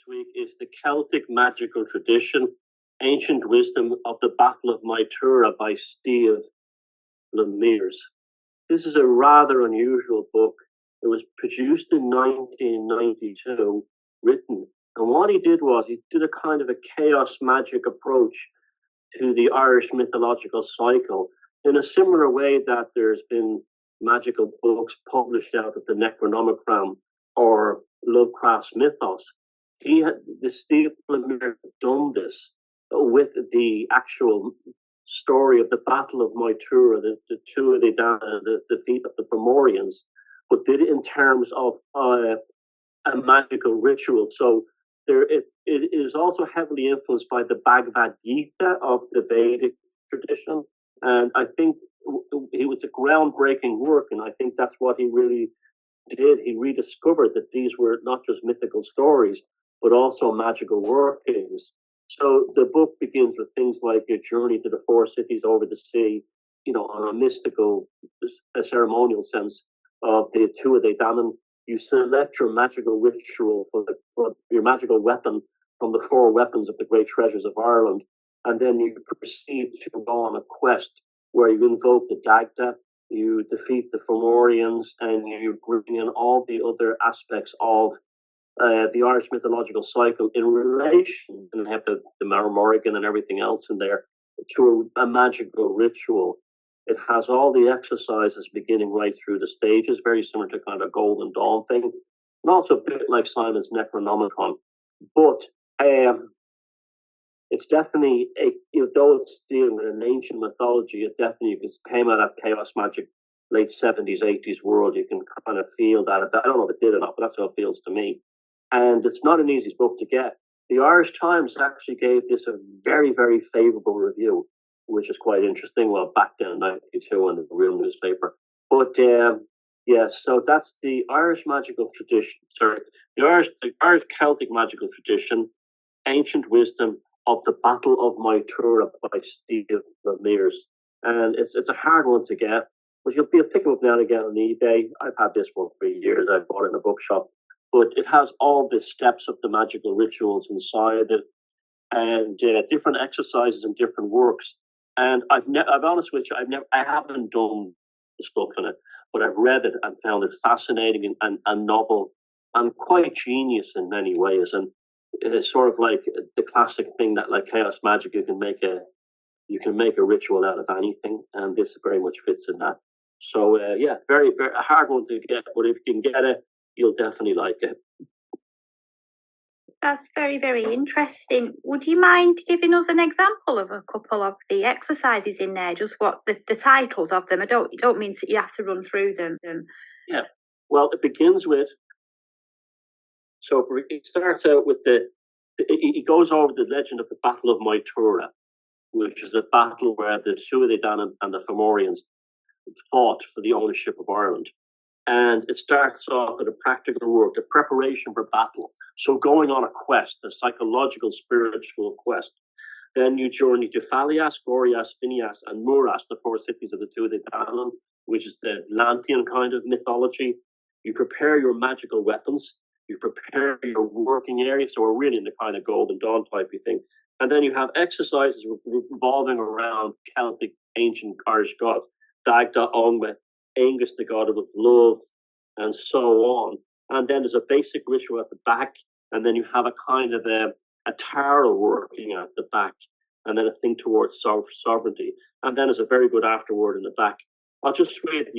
week is the Celtic magical tradition, ancient wisdom of the Battle of Mytura by Steve Lemires. This is a rather unusual book. It was produced in 1992, written, and what he did was he did a kind of a chaos magic approach to the Irish mythological cycle in a similar way that there's been magical books published out of the Necronomicon or Lovecraft's mythos. The Steve Lemire done this with the actual story of the Battle of Mytura, the two of the defeat of the Fomorians, but did it in terms of a magical ritual. So it is also heavily influenced by the Bhagavad Gita of the Vedic tradition, and I think it was a groundbreaking work, and I think that's what he really did. He rediscovered that these were not just mythical stories, but also magical workings. So the book begins with things like a journey to the four cities over the sea, on a mystical, a ceremonial sense of the two of the Danon. You select your magical ritual for your magical weapon from the four weapons of the great treasures of Ireland, and then you proceed to go on a quest where you invoke the Dagda, you defeat the Fomorians, and you bring in all the other aspects of the Irish mythological cycle in relation, and have the Morrigan and everything else in there, to a magical ritual. It has all the exercises beginning right through the stages, very similar to kind of Golden Dawn thing, and also a bit like Simon's Necronomicon. But it's definitely, though it's dealing with an ancient mythology, it definitely came out of chaos magic, late 70s, 80s world. You can kind of feel that. I don't know if it did or not, but that's how it feels to me. And it's not an easy book to get. The Irish Times actually gave this a very, very favorable review, which is quite interesting. Well, back then in 92 in the real newspaper. But so that's the Irish magical tradition. The Irish Celtic magical tradition, ancient wisdom of the Battle of Mytura by Steve Lemires. And it's a hard one to get, but you'll pick them up now and again on eBay. I've had this one for years. I bought it in a bookshop. But it has all the steps of the magical rituals inside it, and different exercises and different works. And I'm honest with you, I haven't done the stuff in it, but I've read it and found it fascinating and novel and quite genius in many ways. And it's sort of like the classic thing that, like chaos magic, you can make a ritual out of anything, and this very much fits in that. So very, very a hard one to get, but if you can get it, you'll definitely like it. That's very, very interesting. Would you mind giving us an example of a couple of the exercises in there, just what the titles of them? I don't mean that you have to run through them. Yeah, well, it begins with, so it starts out with it goes over the legend of the Battle of Mytura, which is a battle where the two of the Danon and the Fomorians fought for the ownership of Ireland. And it starts off with a practical work, the preparation for battle. So going on a quest, a psychological, spiritual quest. Then you journey to Phalias, Gorias, Phineas, and Muras, the four cities of the two of the Danon, which is the Atlantean kind of mythology. You prepare your magical weapons. You prepare your working area. So we're really in the kind of Golden Dawn type of thing. And then you have exercises revolving around Celtic ancient Irish gods. Dagda, Ongme, Angus, the god of love, and so on. And then there's a basic ritual at the back, and then you have a kind of a tarot working at the back, and then a thing towards sovereignty. And then there's a very good afterword in the back. I'll just read a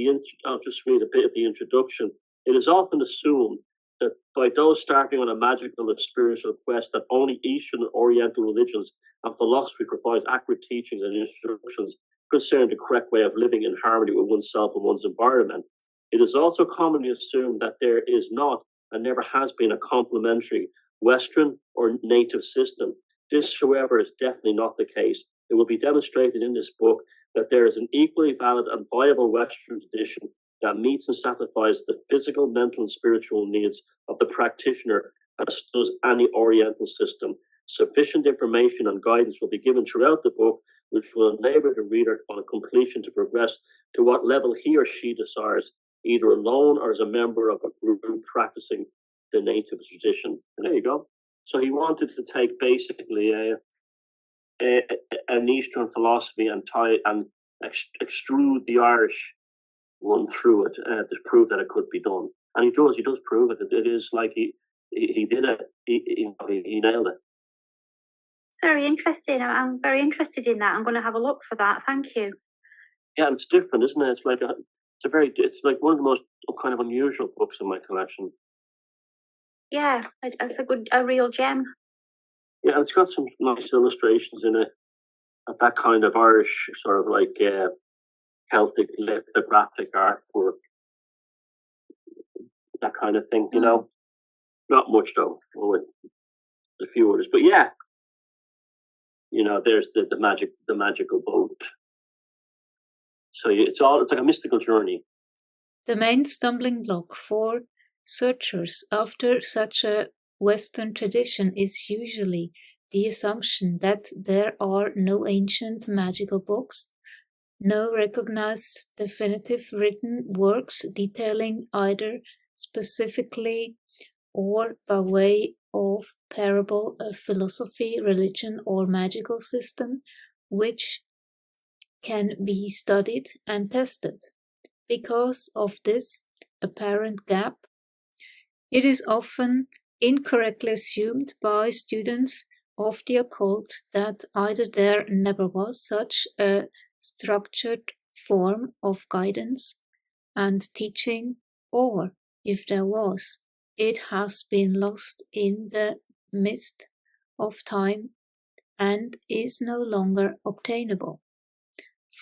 bit of the introduction. It is often assumed that by those starting on a magical and spiritual quest, that only Eastern and Oriental religions and philosophy provide accurate teachings and instructions concerning the correct way of living in harmony with oneself and one's environment. It is also commonly assumed that there is not and never has been a complementary Western or native system. This, however, is definitely not the case. It will be demonstrated in this book that there is an equally valid and viable Western tradition that meets and satisfies the physical, mental, and spiritual needs of the practitioner, as does any Oriental system. Sufficient information and guidance will be given throughout the book, which will enable the reader on completion to progress to what level he or she desires, either alone or as a member of a group practicing the native tradition. And there you go. So he wanted to take basically an Eastern philosophy and extrude the Irish one through it to prove that it could be done. And he does prove it. It is like he did it. He nailed it. It's very interesting. I'm very interested in that. I'm going to have a look for that. Thank you. Yeah, and it's different, isn't it? It's like it's like one of the most kind of unusual books in my collection. Yeah, it's a real gem. Yeah, it's got some nice illustrations in it of that kind of Irish sort of like Celtic lithographic artwork, that kind of thing. You know, not much though. With a few others, but yeah, you know, there's the magical boat. So it's like a mystical journey. The main stumbling block for searchers after such a Western tradition is usually the assumption that there are no ancient magical books, no recognized definitive written works detailing either specifically or by way of parable a philosophy, religion, or magical system which can be studied and tested. Because of this apparent gap, it is often incorrectly assumed by students of the occult that either there never was such a structured form of guidance and teaching, or if there was, it has been lost in the mist of time and is no longer obtainable.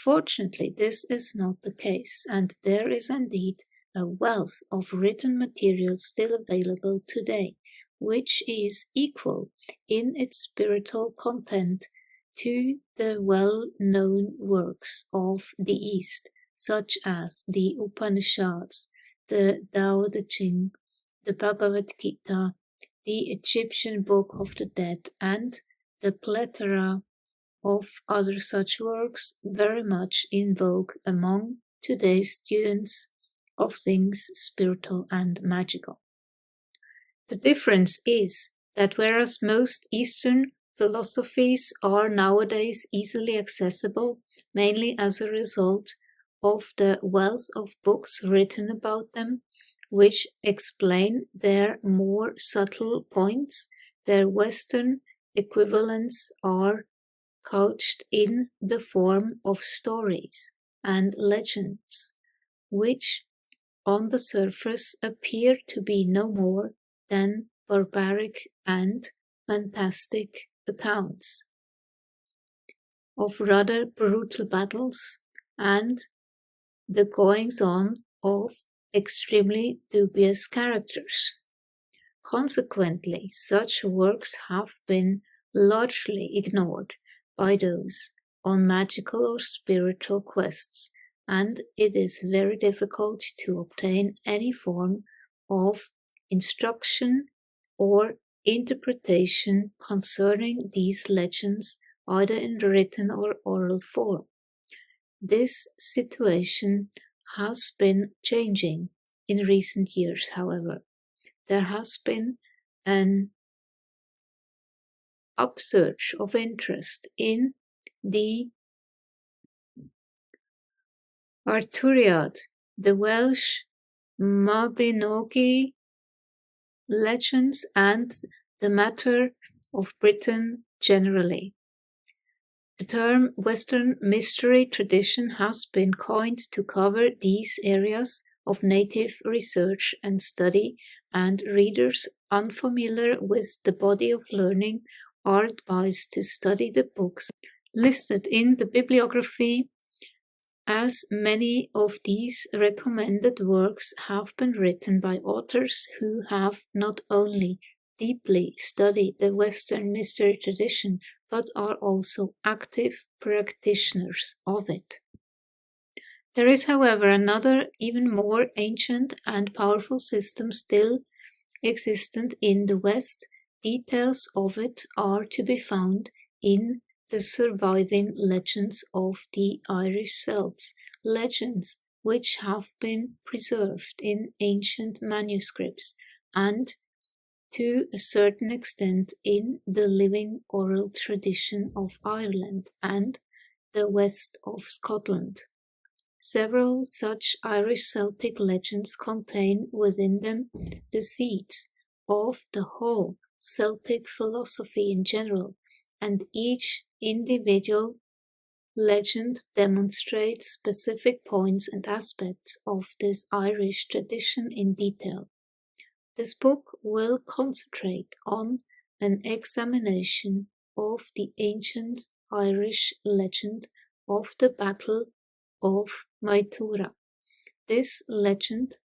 Fortunately, this is not the case, and there is indeed a wealth of written material still available today, which is equal in its spiritual content to the well-known works of the East, such as the Upanishads, the Tao Te Ching, the Bhagavad Gita, the Egyptian Book of the Dead, and the plethora of other such works very much in vogue among today's students of things spiritual and magical. The difference is that whereas most Eastern philosophies are nowadays easily accessible, mainly as a result of the wealth of books written about them, which explain their more subtle points, their Western equivalents are couched in the form of stories and legends, which on the surface appear to be no more than barbaric and fantastic accounts of rather brutal battles and the goings-on of extremely dubious characters. Consequently, such works have been largely ignored by those on magical or spiritual quests, and it is very difficult to obtain any form of instruction or interpretation concerning these legends, either in written or oral form. This situation has been changing in recent years, however. There has been an upsurge of interest in the Arturiad, the Welsh Mabinogi legends, and the matter of Britain generally. The term Western mystery tradition has been coined to cover these areas of native research and study, and readers unfamiliar with the body of learning are advised to study the books listed in the bibliography, as many of these recommended works have been written by authors who have not only deeply studied the Western mystery tradition, but are also active practitioners of it. There is, however, another even more ancient and powerful system still existent in the West. Details of it are to be found in the surviving legends of the Irish Celts, legends which have been preserved in ancient manuscripts and to a certain extent in the living oral tradition of Ireland and the west of Scotland. Several such Irish Celtic legends contain within them the seeds of the whole Celtic philosophy in general, and each individual legend demonstrates specific points and aspects of this Irish tradition in detail. This book will concentrate on an examination of the ancient Irish legend of the Battle of Maitura. This legend,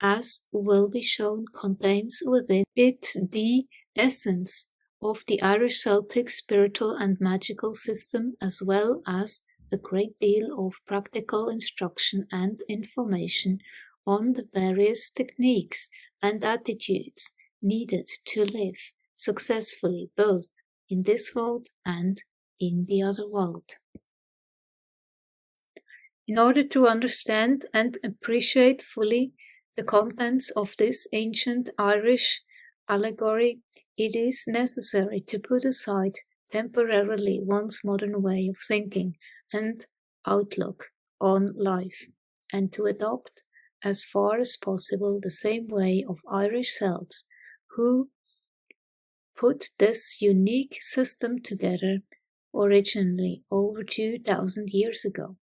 as will be shown, contains within it the essence of the Irish Celtic spiritual and magical system, as well as a great deal of practical instruction and information on the various techniques and attitudes needed to live successfully both in this world and in the other world. In order to understand and appreciate fully the contents of this ancient Irish allegory, it is necessary to put aside temporarily one's modern way of thinking and outlook on life, and to adopt as far as possible the same way of Irish Celts who put this unique system together originally over 2,000 years ago.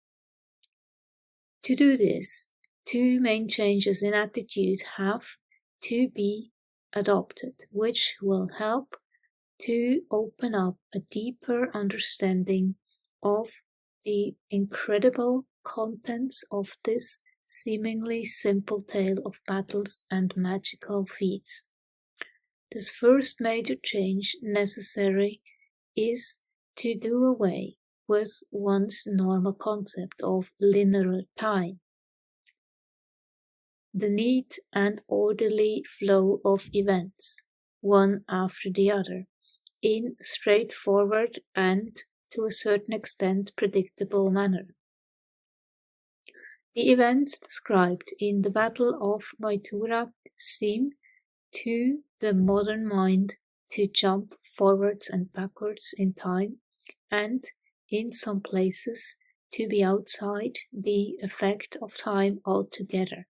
To do this, two main changes in attitude have to be adopted, which will help to open up a deeper understanding of the incredible contents of this seemingly simple tale of battles and magical feats. This first major change necessary is to do away with one's normal concept of linear time, the neat and orderly flow of events, one after the other, in straightforward and, to a certain extent, predictable manner. The events described in the Battle of Maitura seem to the modern mind to jump forwards and backwards in time, and in some places to be outside the effect of time altogether.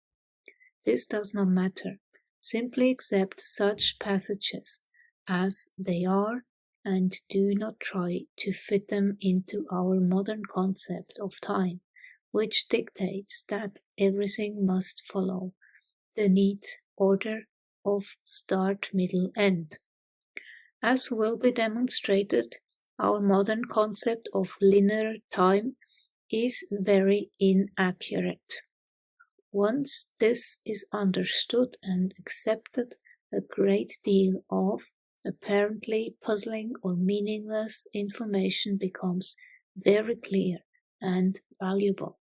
This does not matter. Simply accept such passages as they are and do not try to fit them into our modern concept of time, which dictates that everything must follow the neat order of start, middle, end. As will be demonstrated, our modern concept of linear time is very inaccurate. Once this is understood and accepted, a great deal of apparently puzzling or meaningless information becomes very clear and valuable.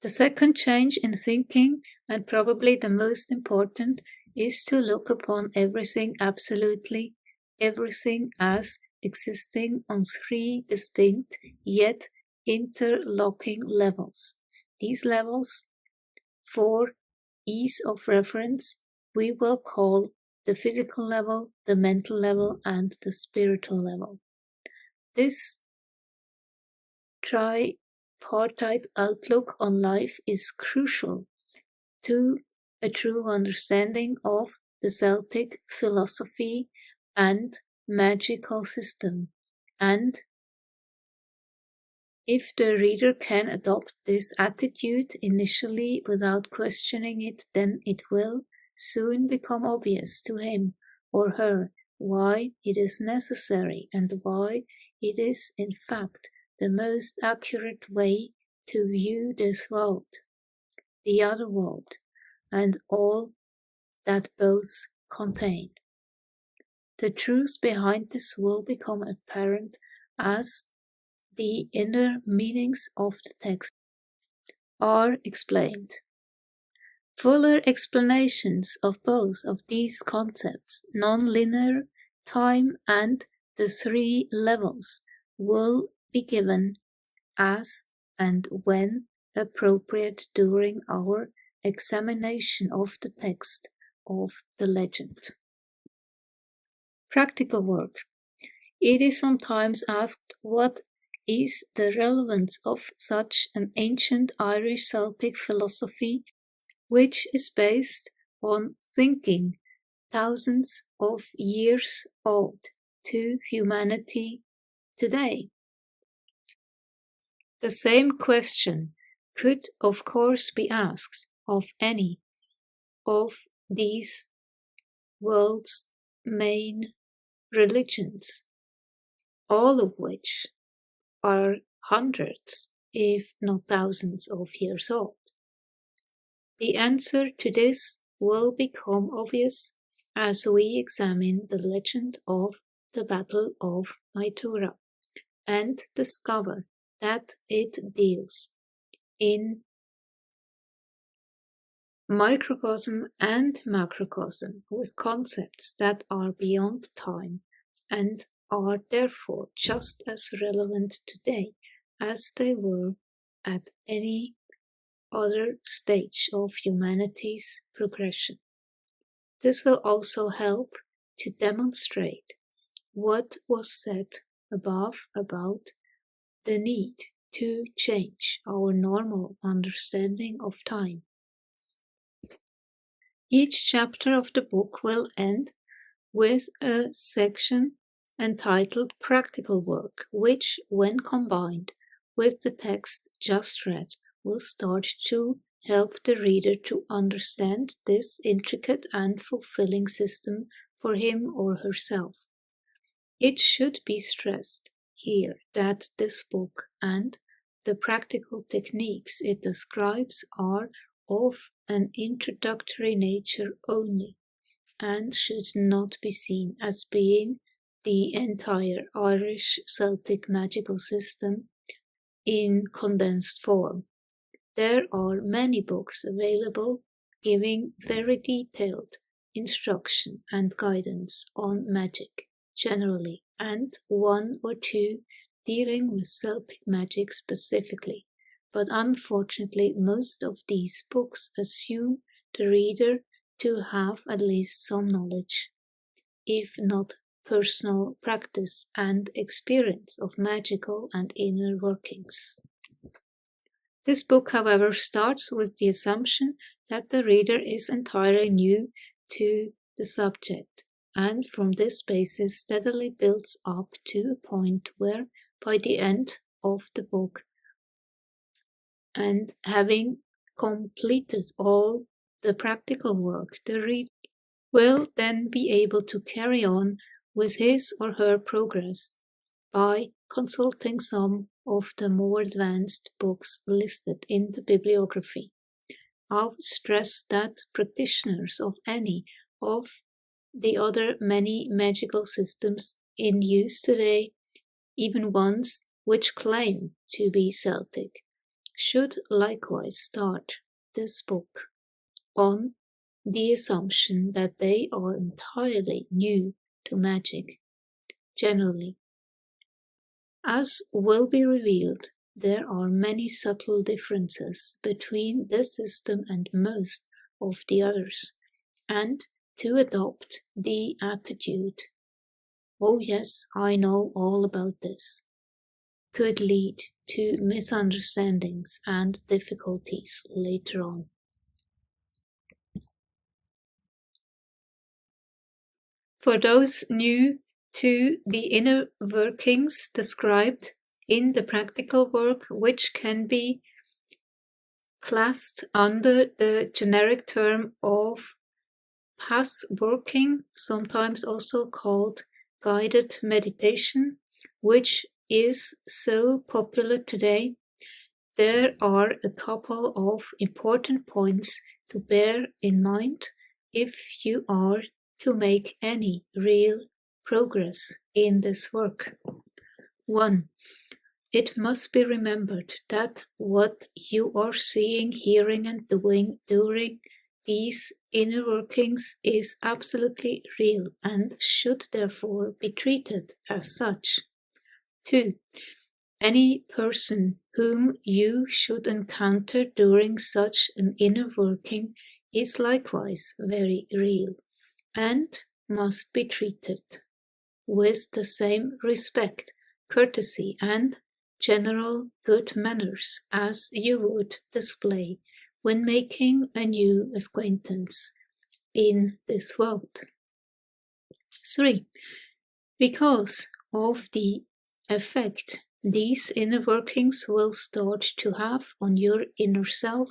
The second change in thinking, and probably the most important, is to look upon everything, absolutely everything, as existing on three distinct yet interlocking levels. These levels, for ease of reference, we will call the physical level, the mental level, and the spiritual level. This tripartite outlook on life is crucial to a true understanding of the Celtic philosophy and magical system, and if the reader can adopt this attitude initially without questioning it, then it will soon become obvious to him or her why it is necessary and why it is in fact the most accurate way to view this world, the other world, and all that both contain. The truth behind this will become apparent as the inner meanings of the text are explained. Fuller explanations of both of these concepts, non-linear time and the three levels, will be given as and when appropriate during our examination of the text of the legend. Practical work. It is sometimes asked what is the relevance of such an ancient Irish Celtic philosophy which is based on thinking thousands of years old to humanity today. The same question could, of course, be asked of any of these world's main religions, all of which are hundreds, if not thousands of years old. The answer to this will become obvious as we examine the legend of the Battle of Maitura and discover that it deals in microcosm and macrocosm with concepts that are beyond time and are therefore just as relevant today as they were at any other stage of humanity's progression. This will also help to demonstrate what was said above about the need to change our normal understanding of time. Each chapter of the book will end with a section entitled Practical Work, which, when combined with the text just read, will start to help the reader to understand this intricate and fulfilling system for him or herself. It should be stressed here that this book and the practical techniques it describes are of an introductory nature only, and should not be seen as being the entire Irish Celtic magical system in condensed form. There are many books available giving very detailed instruction and guidance on magic generally, and one or two dealing with Celtic magic specifically, but unfortunately most of these books assume the reader to have at least some knowledge, if not personal practice and experience of magical and inner workings. This book, however, starts with the assumption that the reader is entirely new to the subject, and from this basis steadily builds up to a point where, by the end of the book, and having completed all the practical work, the reader will then be able to carry on with his or her progress by consulting some of the more advanced books listed in the bibliography. I'll stress that practitioners of any of the other many magical systems in use today, even ones which claim to be Celtic, should likewise start this book on the assumption that they are entirely new to magic generally. As will be revealed, there are many subtle differences between this system and most of the others, and to adopt the attitude, "Oh yes, I know all about this," could lead to misunderstandings and difficulties later on. For those new to the inner workings described in the practical work, which can be classed under the generic term of path working, sometimes also called guided meditation, which is so popular today, there are a couple of important points to bear in mind if you are to make any real progress in this work. 1. It must be remembered that what you are seeing, hearing, and doing during these inner workings is absolutely real and should therefore be treated as such. 2. Any person whom you should encounter during such an inner working is likewise very real and must be treated with the same respect, courtesy, and general good manners as you would display when making a new acquaintance in this world. 3. Because of the effect these inner workings will start to have on your inner self,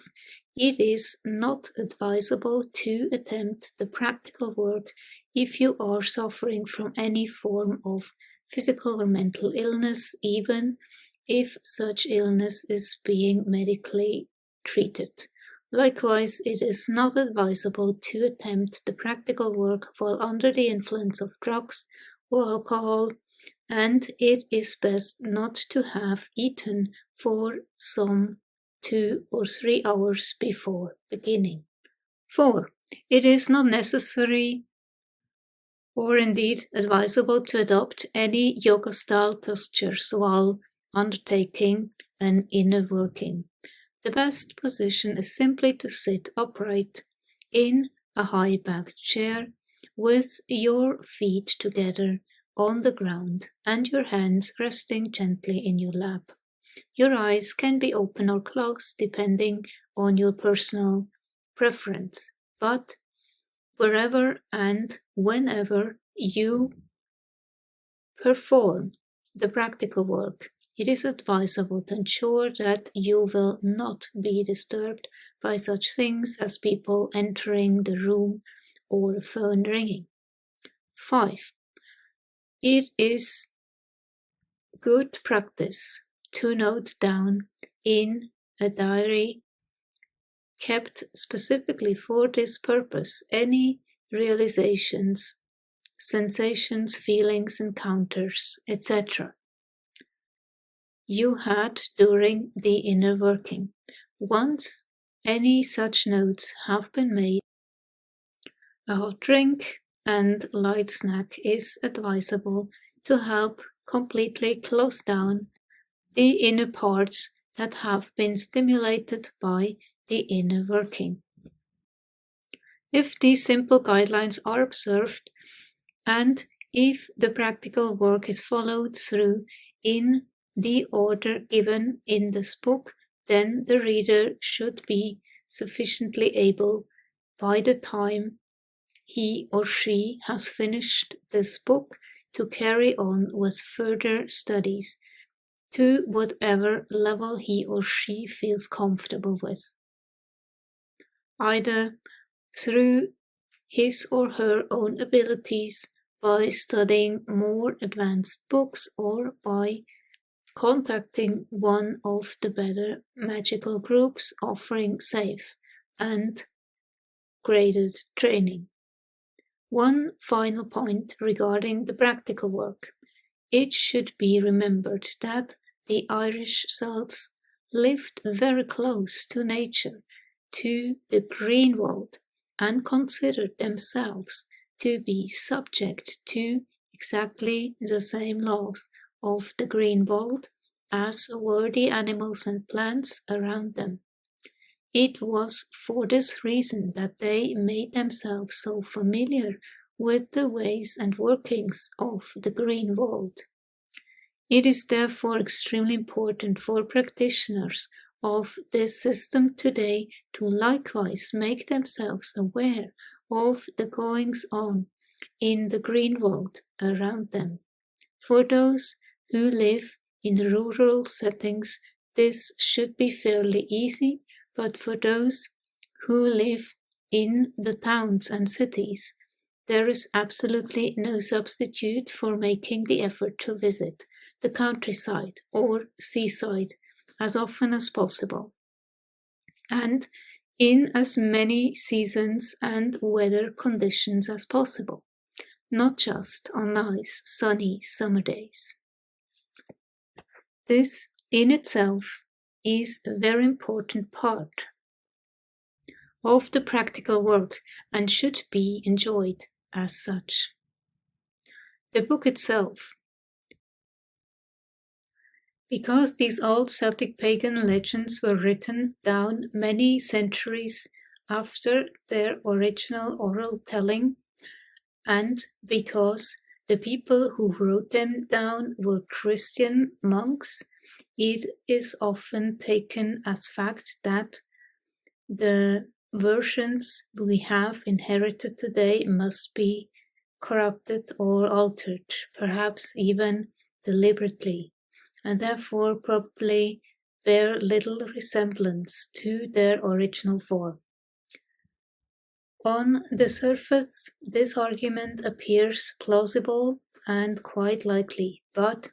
it is not advisable to attempt the practical work if you are suffering from any form of physical or mental illness, even if such illness is being medically treated. Likewise, it is not advisable to attempt the practical work while under the influence of drugs or alcohol, and it is best not to have eaten for some 2 or 3 hours before beginning. 4. It is not necessary or indeed advisable to adopt any yoga-style postures while undertaking an inner working. The best position is simply to sit upright in a high-backed chair with your feet together on the ground and your hands resting gently in your lap. Your eyes can be open or closed depending on your personal preference, but wherever and whenever you perform the practical work, it is advisable to ensure that you will not be disturbed by such things as people entering the room or a phone ringing. 5. It is good practice to note down in a diary kept specifically for this purpose any realizations, sensations, feelings, encounters, etc. you had during the inner working. Once any such notes have been made, a hot drink and light snack is advisable to help completely close down the inner parts that have been stimulated by the inner working. If these simple guidelines are observed, and if the practical work is followed through in the order given in this book, then the reader should be sufficiently able by the time he or she has finished this book to carry on with further studies to whatever level he or she feels comfortable with, either through his or her own abilities by studying more advanced books or by contacting one of the better magical groups offering safe and graded training. One final point regarding the practical work. It should be remembered that the Irish Celts lived very close to nature, to the green world, and considered themselves to be subject to exactly the same laws of the green world as were the animals and plants around them. It was for this reason that they made themselves so familiar with the ways and workings of the green world. It is therefore extremely important for practitioners of this system today to likewise make themselves aware of the goings on in the green world around them. For those who live in rural settings, this should be fairly easy, but for those who live in the towns and cities, there is absolutely no substitute for making the effort to visit the countryside or seaside as often as possible, and in as many seasons and weather conditions as possible, not just on nice sunny summer days. This in itself is a very important part of the practical work and should be enjoyed as such. The book itself. Because these old Celtic pagan legends were written down many centuries after their original oral telling, and because the people who wrote them down were Christian monks, it is often taken as fact that the versions we have inherited today must be corrupted or altered, perhaps even deliberately, and therefore probably bear little resemblance to their original form. On the surface, this argument appears plausible and quite likely, but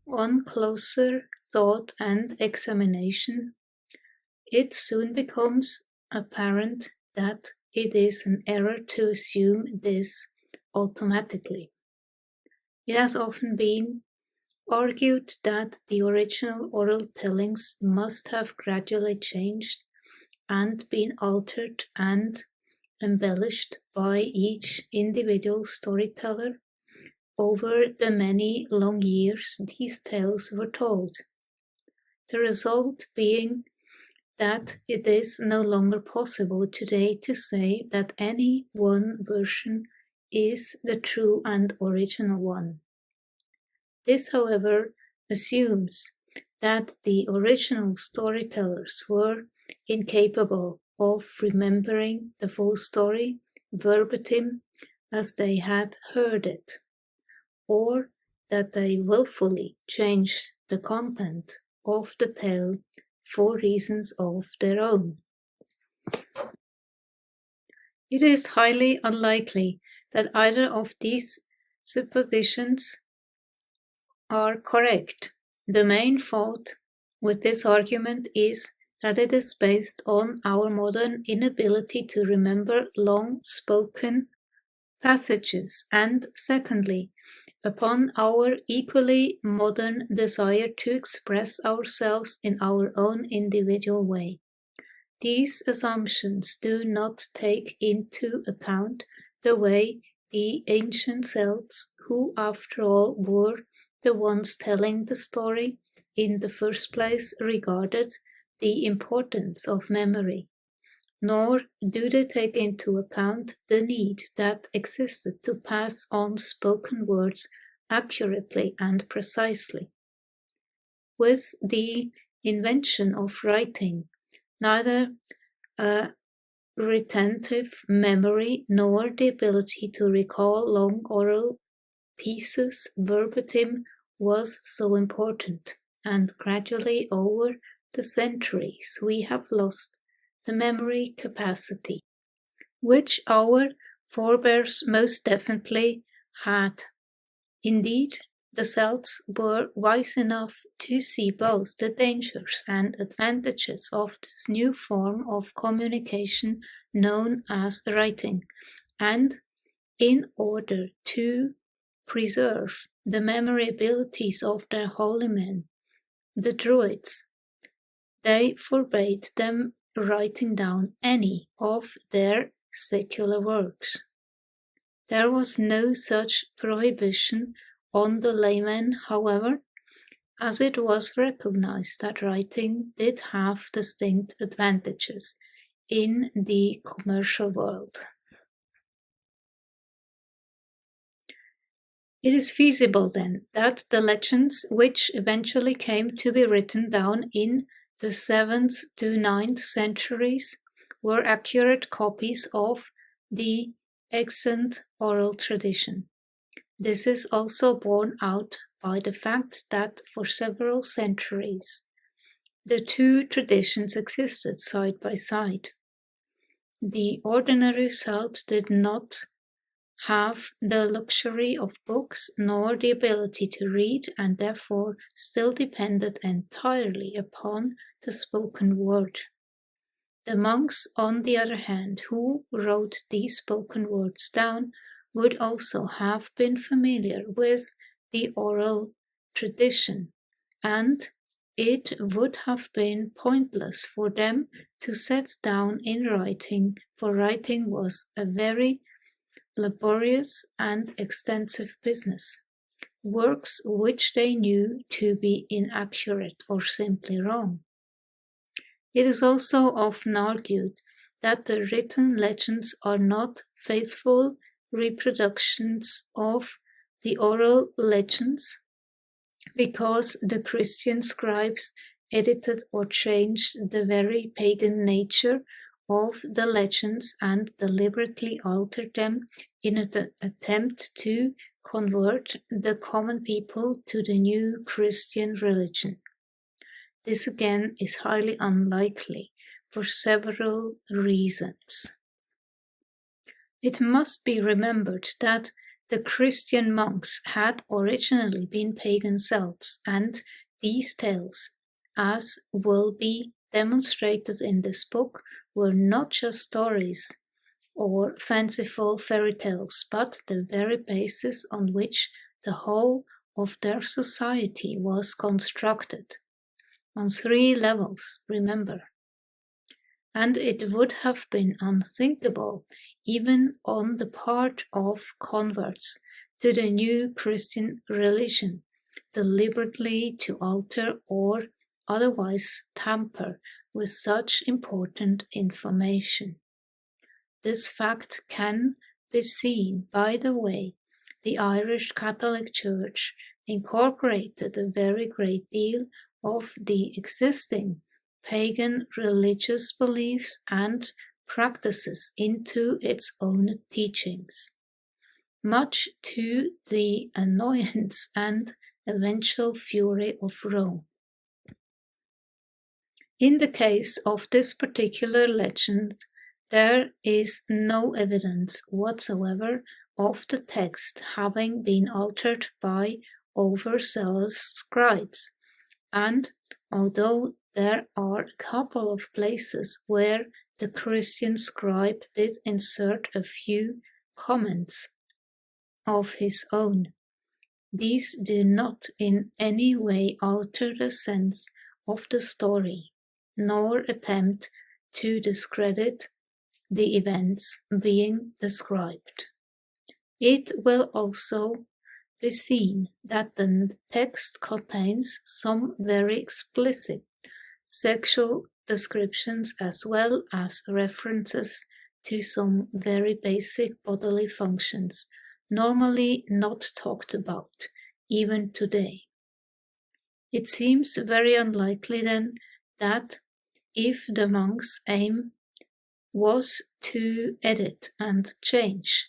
on closer thought and examination, it soon becomes apparent that it is an error to assume this automatically. It has often been argued that the original oral tellings must have gradually changed and been altered and embellished by each individual storyteller over the many long years these tales were told. The result being that it is no longer possible today to say that any one version is the true and original one. This, however, assumes that the original storytellers were incapable of remembering the full story verbatim as they had heard it, or that they willfully changed the content of the tale for reasons of their own. It is highly unlikely that either of these suppositions are correct. The main fault with this argument is that it is based on our modern inability to remember long spoken passages, and secondly, upon our equally modern desire to express ourselves in our own individual way. These assumptions do not take into account the way the ancient Celts, who after all were the ones telling the story in the first place, regarded the importance of memory, nor do they take into account the need that existed to pass on spoken words accurately and precisely. With the invention of writing, neither a retentive memory nor the ability to recall long oral pieces verbatim was so important, and gradually over the centuries we have lost the memory capacity, which our forebears most definitely had. Indeed, the Celts were wise enough to see both the dangers and advantages of this new form of communication known as writing, and in order to preserve the memory abilities of their holy men, the Druids, they forbade them writing down any of their secular works. There was no such prohibition on the layman, however, as it was recognized that writing did have distinct advantages in the commercial world. It is feasible, then, that the legends which eventually came to be written down in the 7th to 9th centuries were accurate copies of the extant oral tradition. This is also borne out by the fact that for several centuries the two traditions existed side by side. The ordinary Celt did not have the luxury of books nor the ability to read, and therefore still depended entirely upon the spoken word. The monks, on the other hand, who wrote these spoken words down, would also have been familiar with the oral tradition, and it would have been pointless for them to set down in writing, for writing was a very laborious and extensive business, works which they knew to be inaccurate or simply wrong. It is also often argued that the written legends are not faithful reproductions of the oral legends, because the Christian scribes edited or changed the very pagan nature of the legends and deliberately altered them in an attempt to convert the common people to the new Christian religion. This again is highly unlikely for several reasons. It must be remembered that the Christian monks had originally been pagan Celts, and these tales, as will be demonstrated in this book, were not just stories or fanciful fairy tales, but the very basis on which the whole of their society was constructed. On 3 levels, remember. And it would have been unthinkable, even on the part of converts to the new Christian religion, deliberately to alter or otherwise tamper with such important information. This fact can be seen by the way the Irish Catholic Church incorporated a very great deal of the existing pagan religious beliefs and practices into its own teachings, much to the annoyance and eventual fury of Rome. In the case of this particular legend, there is no evidence whatsoever of the text having been altered by overzealous scribes, and although there are a couple of places where the Christian scribe did insert a few comments of his own, these do not in any way alter the sense of the story, nor attempt to discredit the events being described. It will also be seen that the text contains some very explicit sexual descriptions as well as references to some very basic bodily functions normally not talked about, even today. It seems very unlikely then that if the monks' aim was to edit and change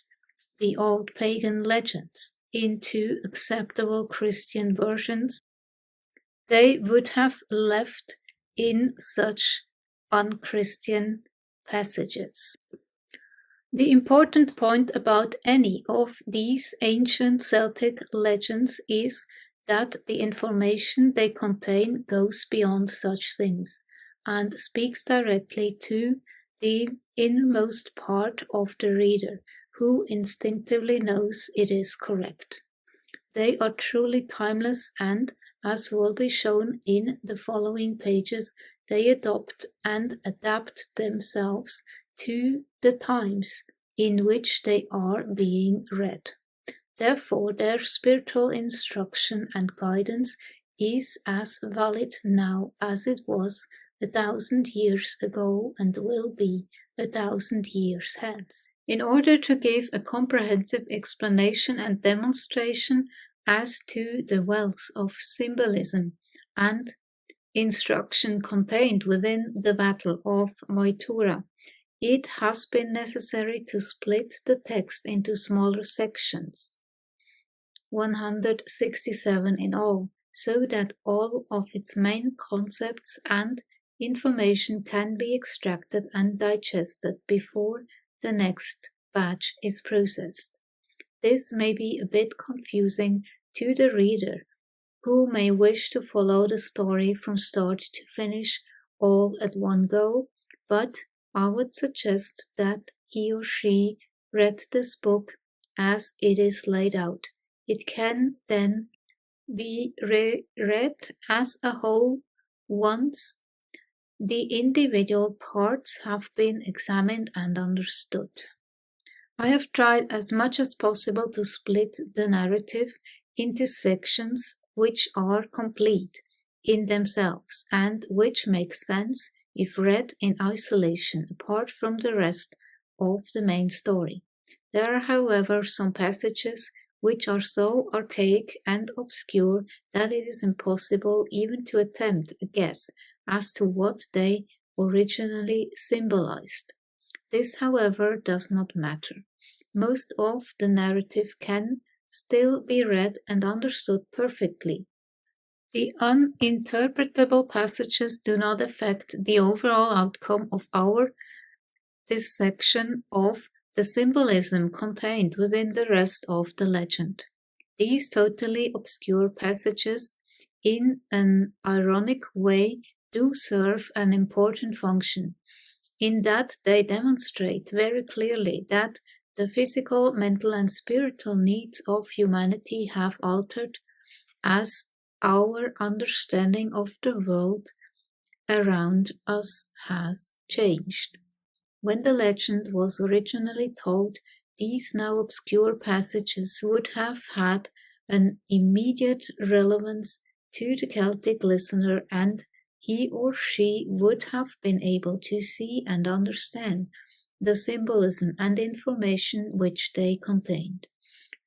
the old pagan legends into acceptable Christian versions, they would have left in such unchristian passages. The important point about any of these ancient Celtic legends is that the information they contain goes beyond such things and speaks directly to the innermost part of the reader, who instinctively knows it is correct. They are truly timeless, and, as will be shown in the following pages, they adopt and adapt themselves to the times in which they are being read. Therefore, their spiritual instruction and guidance is as valid now as it was 1,000 years ago and will be 1,000 years hence. In order to give a comprehensive explanation and demonstration as to the wealth of symbolism and instruction contained within the Battle of Moytura, it has been necessary to split the text into smaller sections, 167 in all, so that all of its main concepts and information can be extracted and digested before the next batch is processed. This may be a bit confusing to the reader, who may wish to follow the story from start to finish all at one go, but I would suggest that he or she read this book as it is laid out. It can then be read as a whole once the individual parts have been examined and understood. I have tried as much as possible to split the narrative into sections which are complete in themselves and which make sense if read in isolation, apart from the rest of the main story. There are, however, some passages which are so archaic and obscure that it is impossible even to attempt a guess as to what they originally symbolized. This, however, does not matter. Most of the narrative can still be read and understood perfectly. The uninterpretable passages do not affect the overall outcome of our dissection of the symbolism contained within the rest of the legend. These totally obscure passages, in an ironic way, do serve an important function, in that they demonstrate very clearly that the physical, mental, and spiritual needs of humanity have altered as our understanding of the world around us has changed. When the legend was originally told, these now obscure passages would have had an immediate relevance to the Celtic listener, and he or she would have been able to see and understand the symbolism and information which they contained.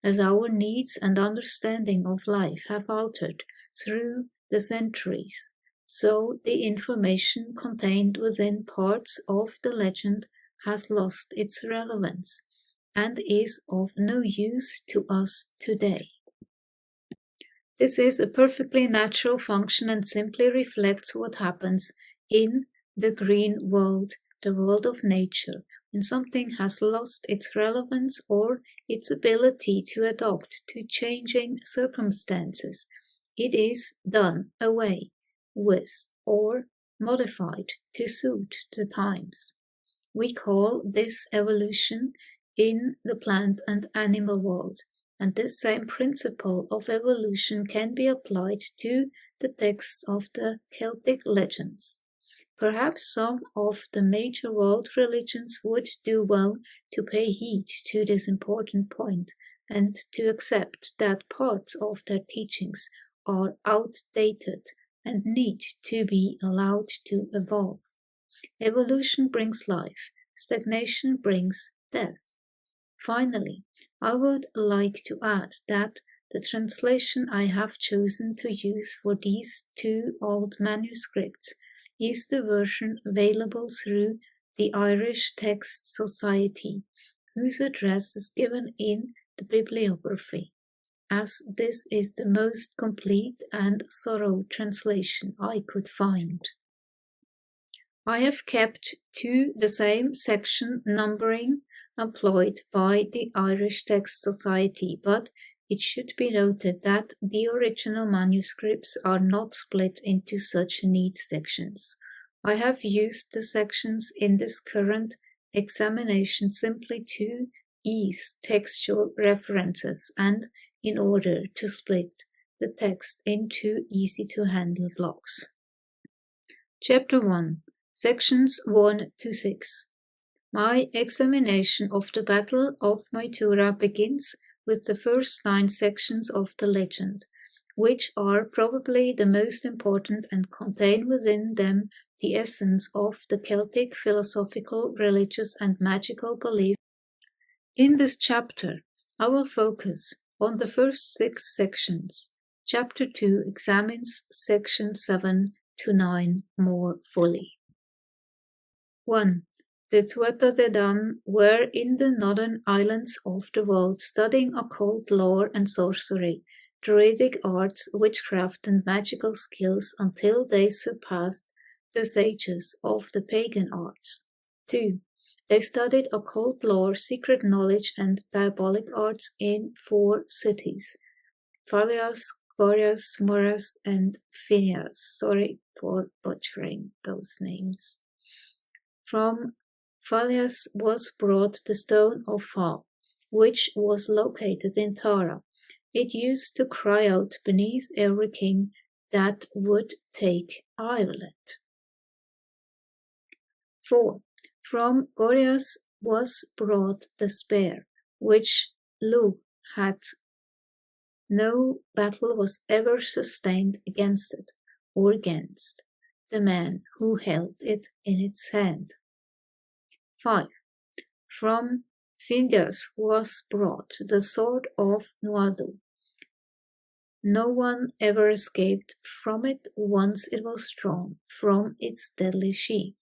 As our needs and understanding of life have altered through the centuries, so the information contained within parts of the legend has lost its relevance and is of no use to us today. This is a perfectly natural function and simply reflects what happens in the green world, the world of nature, when something has lost its relevance or its ability to adapt to changing circumstances. It is done away with or modified to suit the times. We call this evolution in the plant and animal world, and this same principle of evolution can be applied to the texts of the Celtic legends. Perhaps some of the major world religions would do well to pay heed to this important point and to accept that parts of their teachings are outdated and need to be allowed to evolve. Evolution brings life, stagnation brings death. Finally, I would like to add that the translation I have chosen to use for these two old manuscripts is the version available through the Irish Text Society, whose address is given in the bibliography, as this is the most complete and thorough translation I could find. I have kept to the same section numbering employed by the Irish Text Society, but it should be noted that the original manuscripts are not split into such neat sections. I have used the sections in this current examination simply to ease textual references and in order to split the text into easy-to-handle blocks. Chapter 1, Sections 1 to 6. My examination of the Battle of Moytura begins with the first 9 sections of the legend, which are probably the most important and contain within them the essence of the Celtic philosophical, religious, and magical belief. In this chapter, I will focus on the first 6 sections. Chapter 2 examines sections 7 to 9 more fully. 1. The Tuatha De Danann were in the northern islands of the world studying occult lore and sorcery, druidic arts, witchcraft, and magical skills until they surpassed the sages of the pagan arts. 2. They studied occult lore, secret knowledge, and diabolic arts in 4 cities: Phalias, Gorias, Moras, and Phineas. Sorry for butchering those names. From Phalias was brought the Stone of Fal, which was located in Tara. It used to cry out beneath every king that would take Ireland. 4. From Gorias was brought the Spear, which Lu had. No battle was ever sustained against it or against. the man who held it in its hand. 5. From Findas was brought the sword of Nuadu. No one ever escaped from it once it was drawn from its deadly sheath,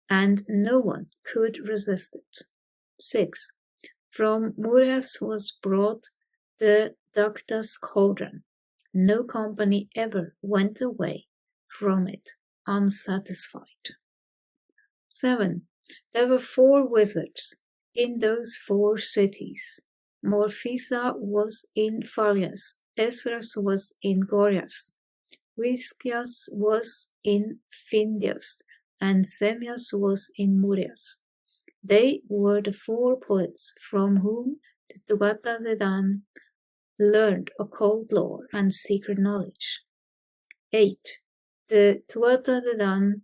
and no one could resist it. 6. From Murias was brought the Dakta's cauldron. No company ever went away from it unsatisfied. 7. There were 4 wizards in those 4 cities. Morphisa was in Phalias, Esras was in Gorias, Viscias was in Findias, and Semias was in Murias. They were the 4 poets from whom the Tuatha De Dan learned occult lore and secret knowledge. 8. The Tuatha De Dan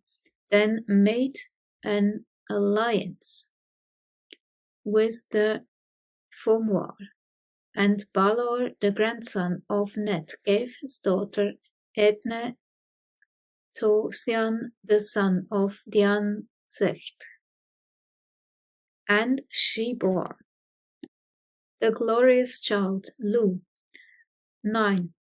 then made an alliance with the Fomor, and Balor, the grandson of Net, gave his daughter Edne to Sian, the son of Dian Zecht, and she bore the glorious child Lu. 9.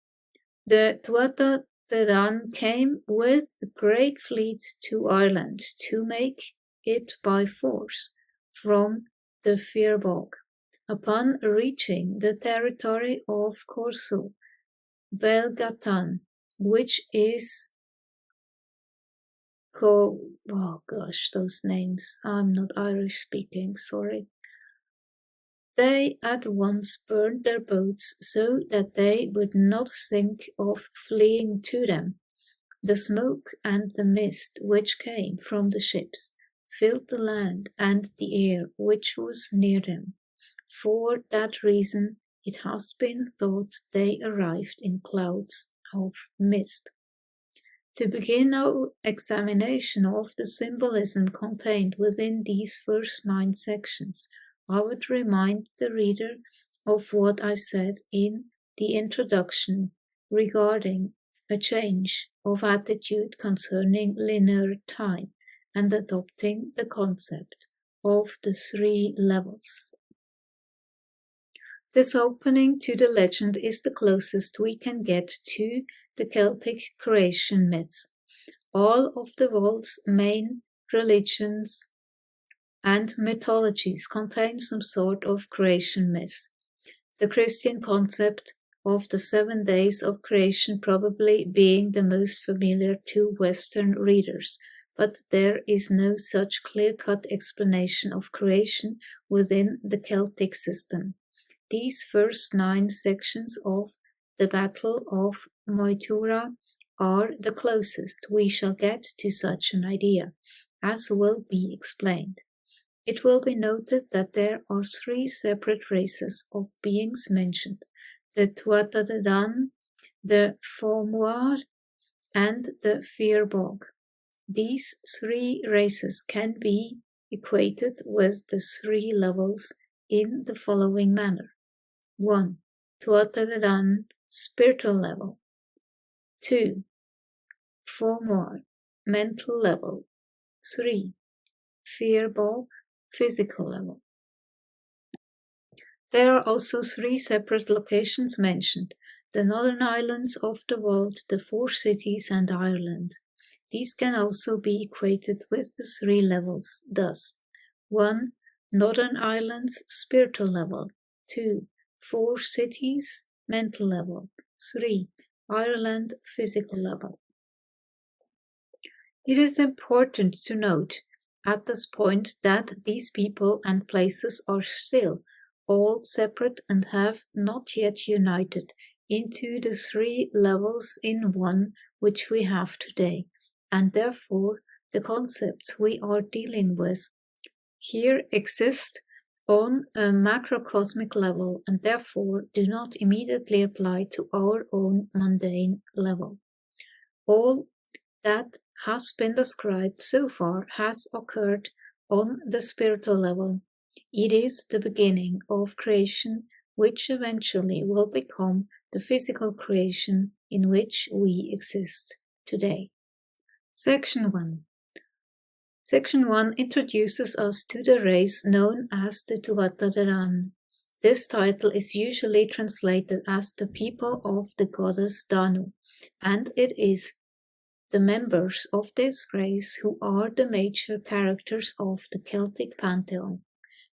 The Tuatha De Dan came with a great fleet to Ireland to make it by force from the Firbog. Upon reaching the territory of Corsu, Belgatan, which is those names. I'm not Irish speaking, sorry. They at once burned their boats so that they would not think of fleeing to them. The smoke and the mist which came from the ships filled the land and the air which was near them. For that reason it has been thought they arrived in clouds of mist. To begin our examination of the symbolism contained within these first 9 sections, I would remind the reader of what I said in the introduction regarding a change of attitude concerning linear time and adopting the concept of the 3 levels. This opening to the legend is the closest we can get to the Celtic creation myths. All of the world's main religions and mythologies contain some sort of creation myth. The Christian concept of the 7 days of creation probably being the most familiar to Western readers, but there is no such clear-cut explanation of creation within the Celtic system. These first 9 sections of the Battle of Moytura are the closest we shall get to such an idea, as will be explained. It will be noted that there are 3 separate races of beings mentioned: the Tuatha De Dan, the Fomor, and the Firbog. These 3 races can be equated with the 3 levels in the following manner. 1. Tuatha De Dan, spiritual level. 2. Fomor, mental level. 3. Firbog, physical level. There are also 3 separate locations mentioned: the northern islands of the world, the 4 cities, and Ireland. These can also be equated with the 3 levels, thus: 1. Northern islands, spiritual level. 2. 4 cities, mental level. 3. Ireland, physical level. It is important to note at this point that these people and places are still all separate and have not yet united into the 3 levels in one which we have today, and therefore the concepts we are dealing with here exist on a macrocosmic level and therefore do not immediately apply to our own mundane level. All that has been described so far has occurred on the spiritual level. It is the beginning of creation which eventually will become the physical creation in which we exist today. Section 1. Section 1 introduces us to the race known as the Tuatha De Danann. This title is usually translated as the people of the goddess Danu, and it is the members of this race who are the major characters of the Celtic pantheon.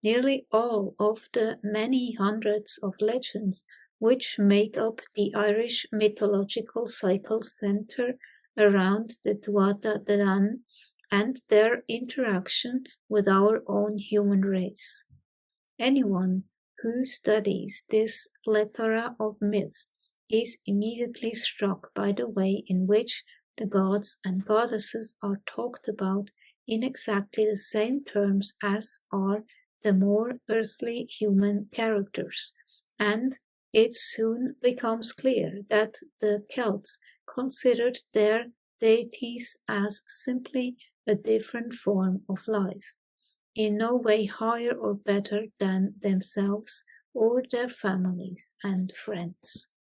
Nearly all of the many hundreds of legends which make up the Irish mythological cycle center around the Tuatha De Danann and their interaction with our own human race. Anyone who studies this plethora of myths is immediately struck by the way in which the gods and goddesses are talked about in exactly the same terms as are the more earthly human characters, and it soon becomes clear that the Celts considered their deities as simply a different form of life, in no way higher or better than themselves or their families and friends.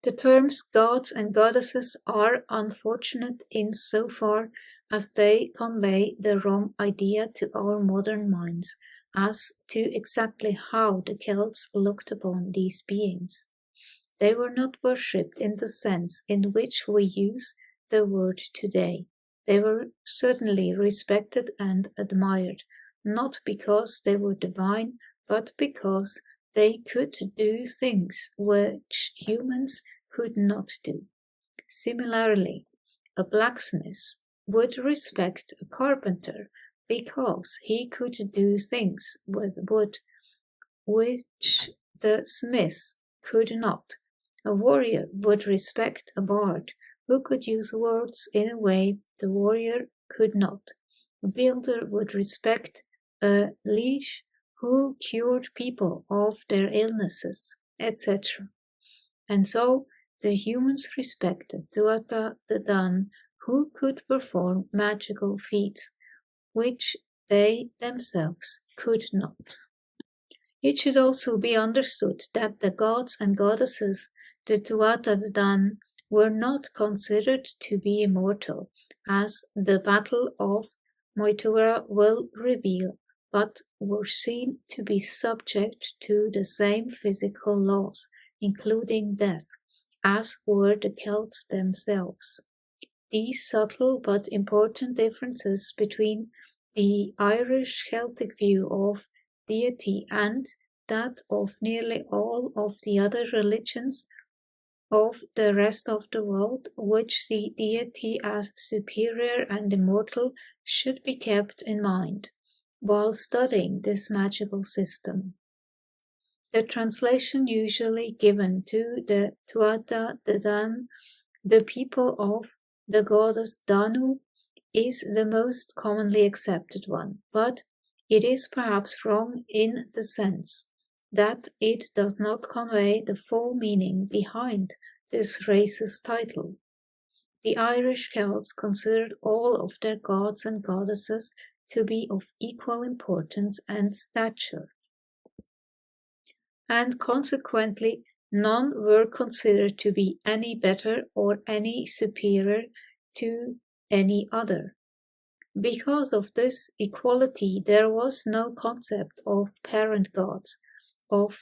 The terms gods and goddesses are unfortunate insofar as they convey the wrong idea to our modern minds as to exactly how the Celts looked upon these beings. They were not worshipped in the sense in which we use the word today. They were certainly respected and admired, not because they were divine, but because they could do things which humans could not do. Similarly, a blacksmith would respect a carpenter because he could do things with wood which the smith could not. A warrior would respect a bard who could use words in a way the warrior could not. A builder would respect a leech who cured people of their illnesses, etc. And so the humans respected Tuatha De Danann, who could perform magical feats which they themselves could not. It should also be understood that the gods and goddesses, the Tuatha De Danann, were not considered to be immortal, as the Battle of Moytura will reveal, but were seen to be subject to the same physical laws, including death, as were the Celts themselves. These subtle but important differences between the Irish Celtic view of deity and that of nearly all of the other religions of the rest of the world, which see deity as superior and immortal, should be kept in mind while studying this magical system. The translation usually given to the Tuatha De Danann, the people of the goddess Danu, is the most commonly accepted one, but it is perhaps wrong in the sense that it does not convey the full meaning behind this race's title. The Irish Celts considered all of their gods and goddesses to be of equal importance and stature, and consequently none were considered to be any better or any superior to any other. Because of this equality, there was no concept of parent gods, of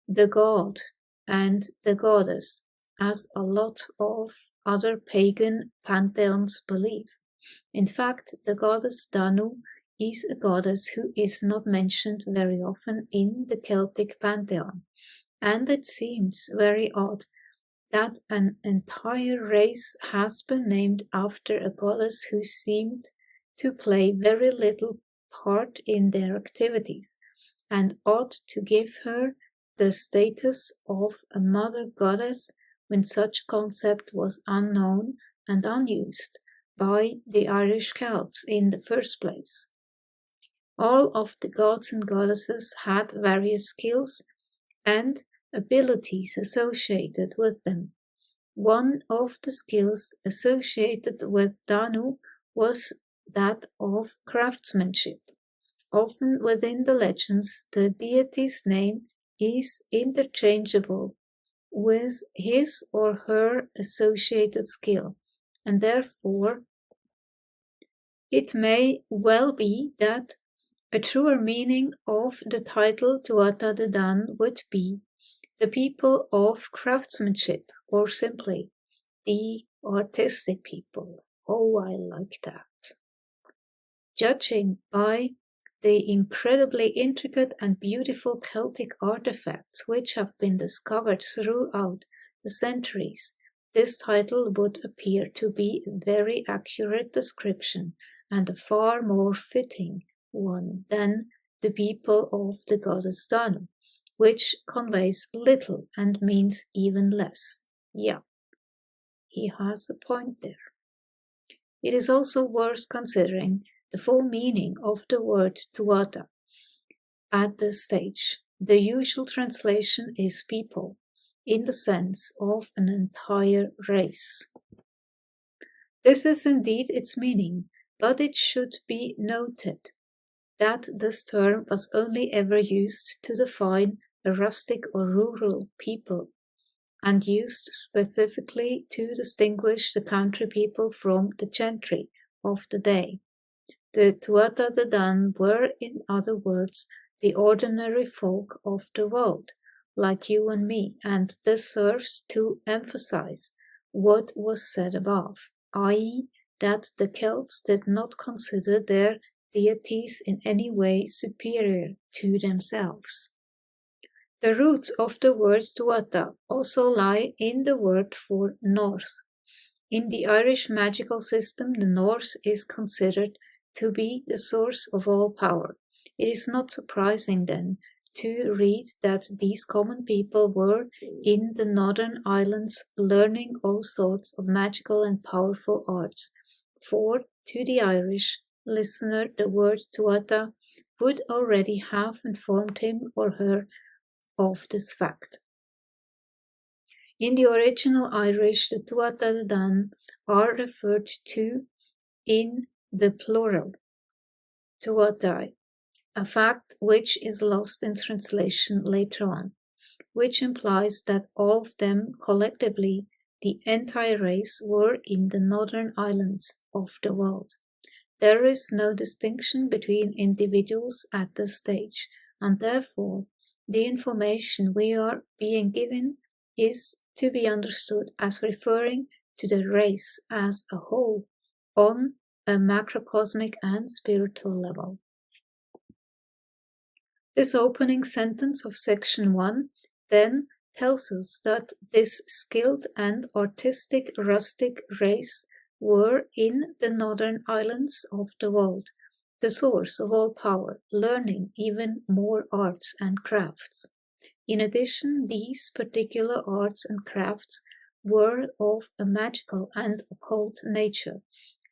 the god and the goddess, as a lot of other pagan pantheons believe. In fact, the goddess Danu is a goddess who is not mentioned very often in the Celtic pantheon, and it seems very odd that an entire race has been named after a goddess who seemed to play very little part in their activities, and ought to give her the status of a mother goddess when such concept was unknown and unused by the Irish Celts in the first place. All of the gods and goddesses had various skills and abilities associated with them. One of the skills associated with Danu was that of craftsmanship. Often within the legends, the deity's name is interchangeable with his or her associated skill, and therefore it may well be that a truer meaning of the title Tuatha De Dan would be the people of craftsmanship, or simply the artistic people. Oh, I like that. Judging by the incredibly intricate and beautiful Celtic artifacts which have been discovered throughout the centuries, this title would appear to be a very accurate description and a far more fitting one than the people of the goddess Danu, which conveys little and means even less. Yeah, he has a point there. It is also worth considering the full meaning of the word Tuatha at this stage. The usual translation is people, in the sense of an entire race. This is indeed its meaning, but it should be noted that this term was only ever used to define a rustic or rural people, and used specifically to distinguish the country people from the gentry of the day. The Tuatha De Dan were, in other words, the ordinary folk of the world, like you and me, and this serves to emphasize what was said above, i.e., that the Celts did not consider their deities in any way superior to themselves. The roots of the word Tuatha also lie in the word for north. In the Irish magical system, the north is considered to be the source of all power. It is not surprising, then, to read that these common people were in the northern islands learning all sorts of magical and powerful arts, for to the Irish listener the word Tuatha would already have informed him or her of this fact. In the original Irish, the Tuatha De Dan are referred to in the plural, Tuathai, a fact which is lost in translation later on, which implies that all of them collectively, the entire race, were in the northern islands of the world. There is no distinction between individuals at this stage, and therefore the information we are being given is to be understood as referring to the race as a whole on a macrocosmic and spiritual level. This opening sentence of section 1 then tells us that this skilled and artistic rustic race were in the northern islands of the world, the source of all power, learning even more arts and crafts. In addition, these particular arts and crafts were of a magical and occult nature,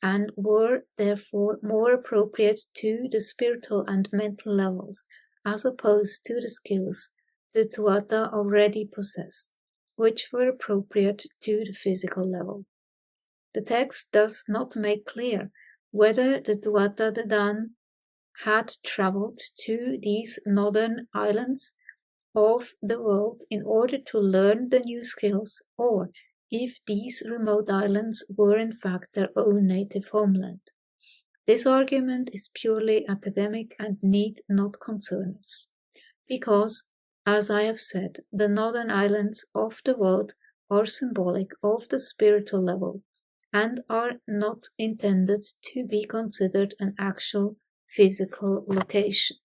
and were therefore more appropriate to the spiritual and mental levels, as opposed to the skills the Tuatha already possessed, which were appropriate to the physical level. The text does not make clear whether the Tuatha De Dan had traveled to these northern islands of the world in order to learn the new skills, or if these remote islands were in fact their own native homeland. This argument is purely academic and need not concern us, because, as I have said, the northern islands of the world are symbolic of the spiritual level and are not intended to be considered an actual physical location.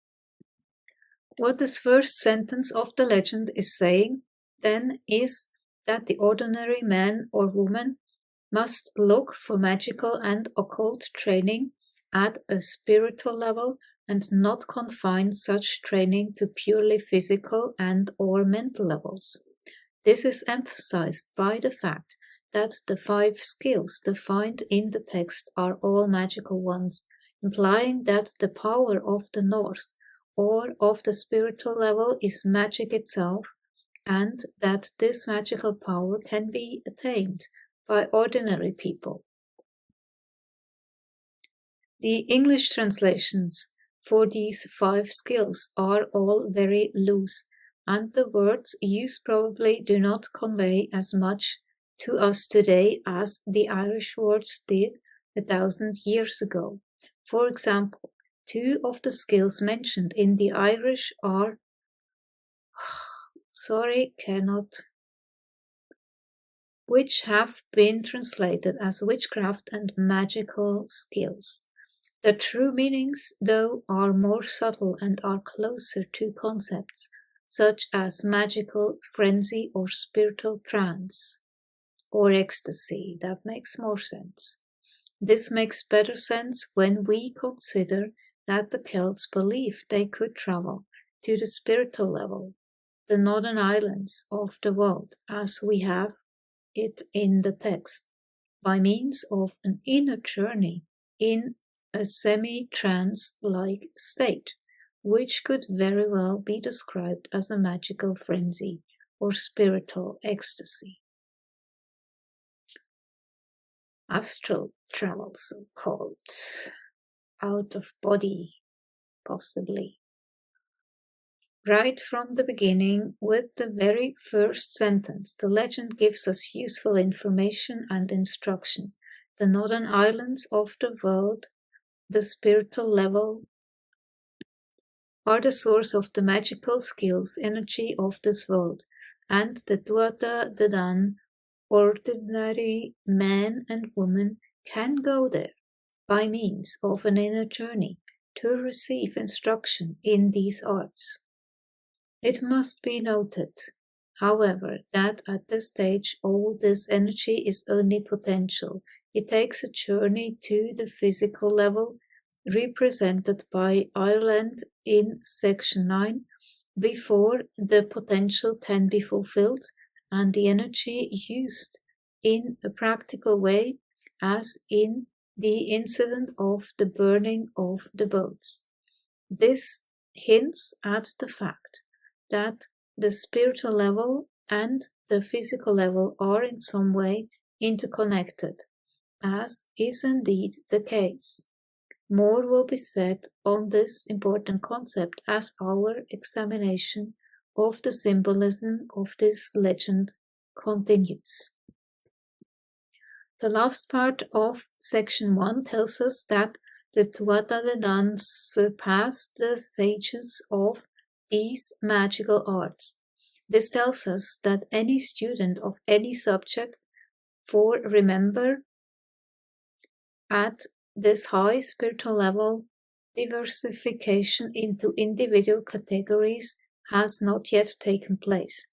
What this first sentence of the legend is saying, then, is that the ordinary man or woman must look for magical and occult training at a spiritual level and not confine such training to purely physical and or mental levels. This is emphasized by the fact that the 5 skills defined in the text are all magical ones, implying that the power of the North or of the spiritual level is magic itself, and that this magical power can be attained by ordinary people. The English translations for these 5 skills are all very loose, and the words used probably do not convey as much to us today as the Irish words did 1,000 years ago. For example, two of the skills mentioned in the Irish are which have been translated as witchcraft and magical skills. The true meanings, though, are more subtle and are closer to concepts such as magical frenzy or spiritual trance or ecstasy. That makes more sense. This makes better sense when we consider that the Celts believed they could travel to the spiritual level, the northern islands of the world, as we have it in the text, by means of an inner journey in a semi-trance-like state, which could very well be described as a magical frenzy or spiritual ecstasy. Astral travel, so-called, out of body, possibly. Right from the beginning, with the very first sentence, the legend gives us useful information and instruction. The northern islands of the world, the spiritual level, are the source of the magical skills, energy of this world, and the Tuatha De Danann, ordinary man and woman, can go there by means of an inner journey to receive instruction in these arts. It must be noted, however, that at this stage all this energy is only potential. It takes a journey to the physical level, represented by Ireland in section 9, before the potential can be fulfilled and the energy used in a practical way, as in the incident of the burning of the boats. This hints at the fact that the spiritual level and the physical level are in some way interconnected, as is indeed the case. More will be said on this important concept as our examination of the symbolism of this legend continues. The last part of section 1 tells us that the Tuatha De Danann surpassed the sages of these magical arts. This tells us that any student of any subject, for remember, at this high spiritual level, diversification into individual categories has not yet taken place,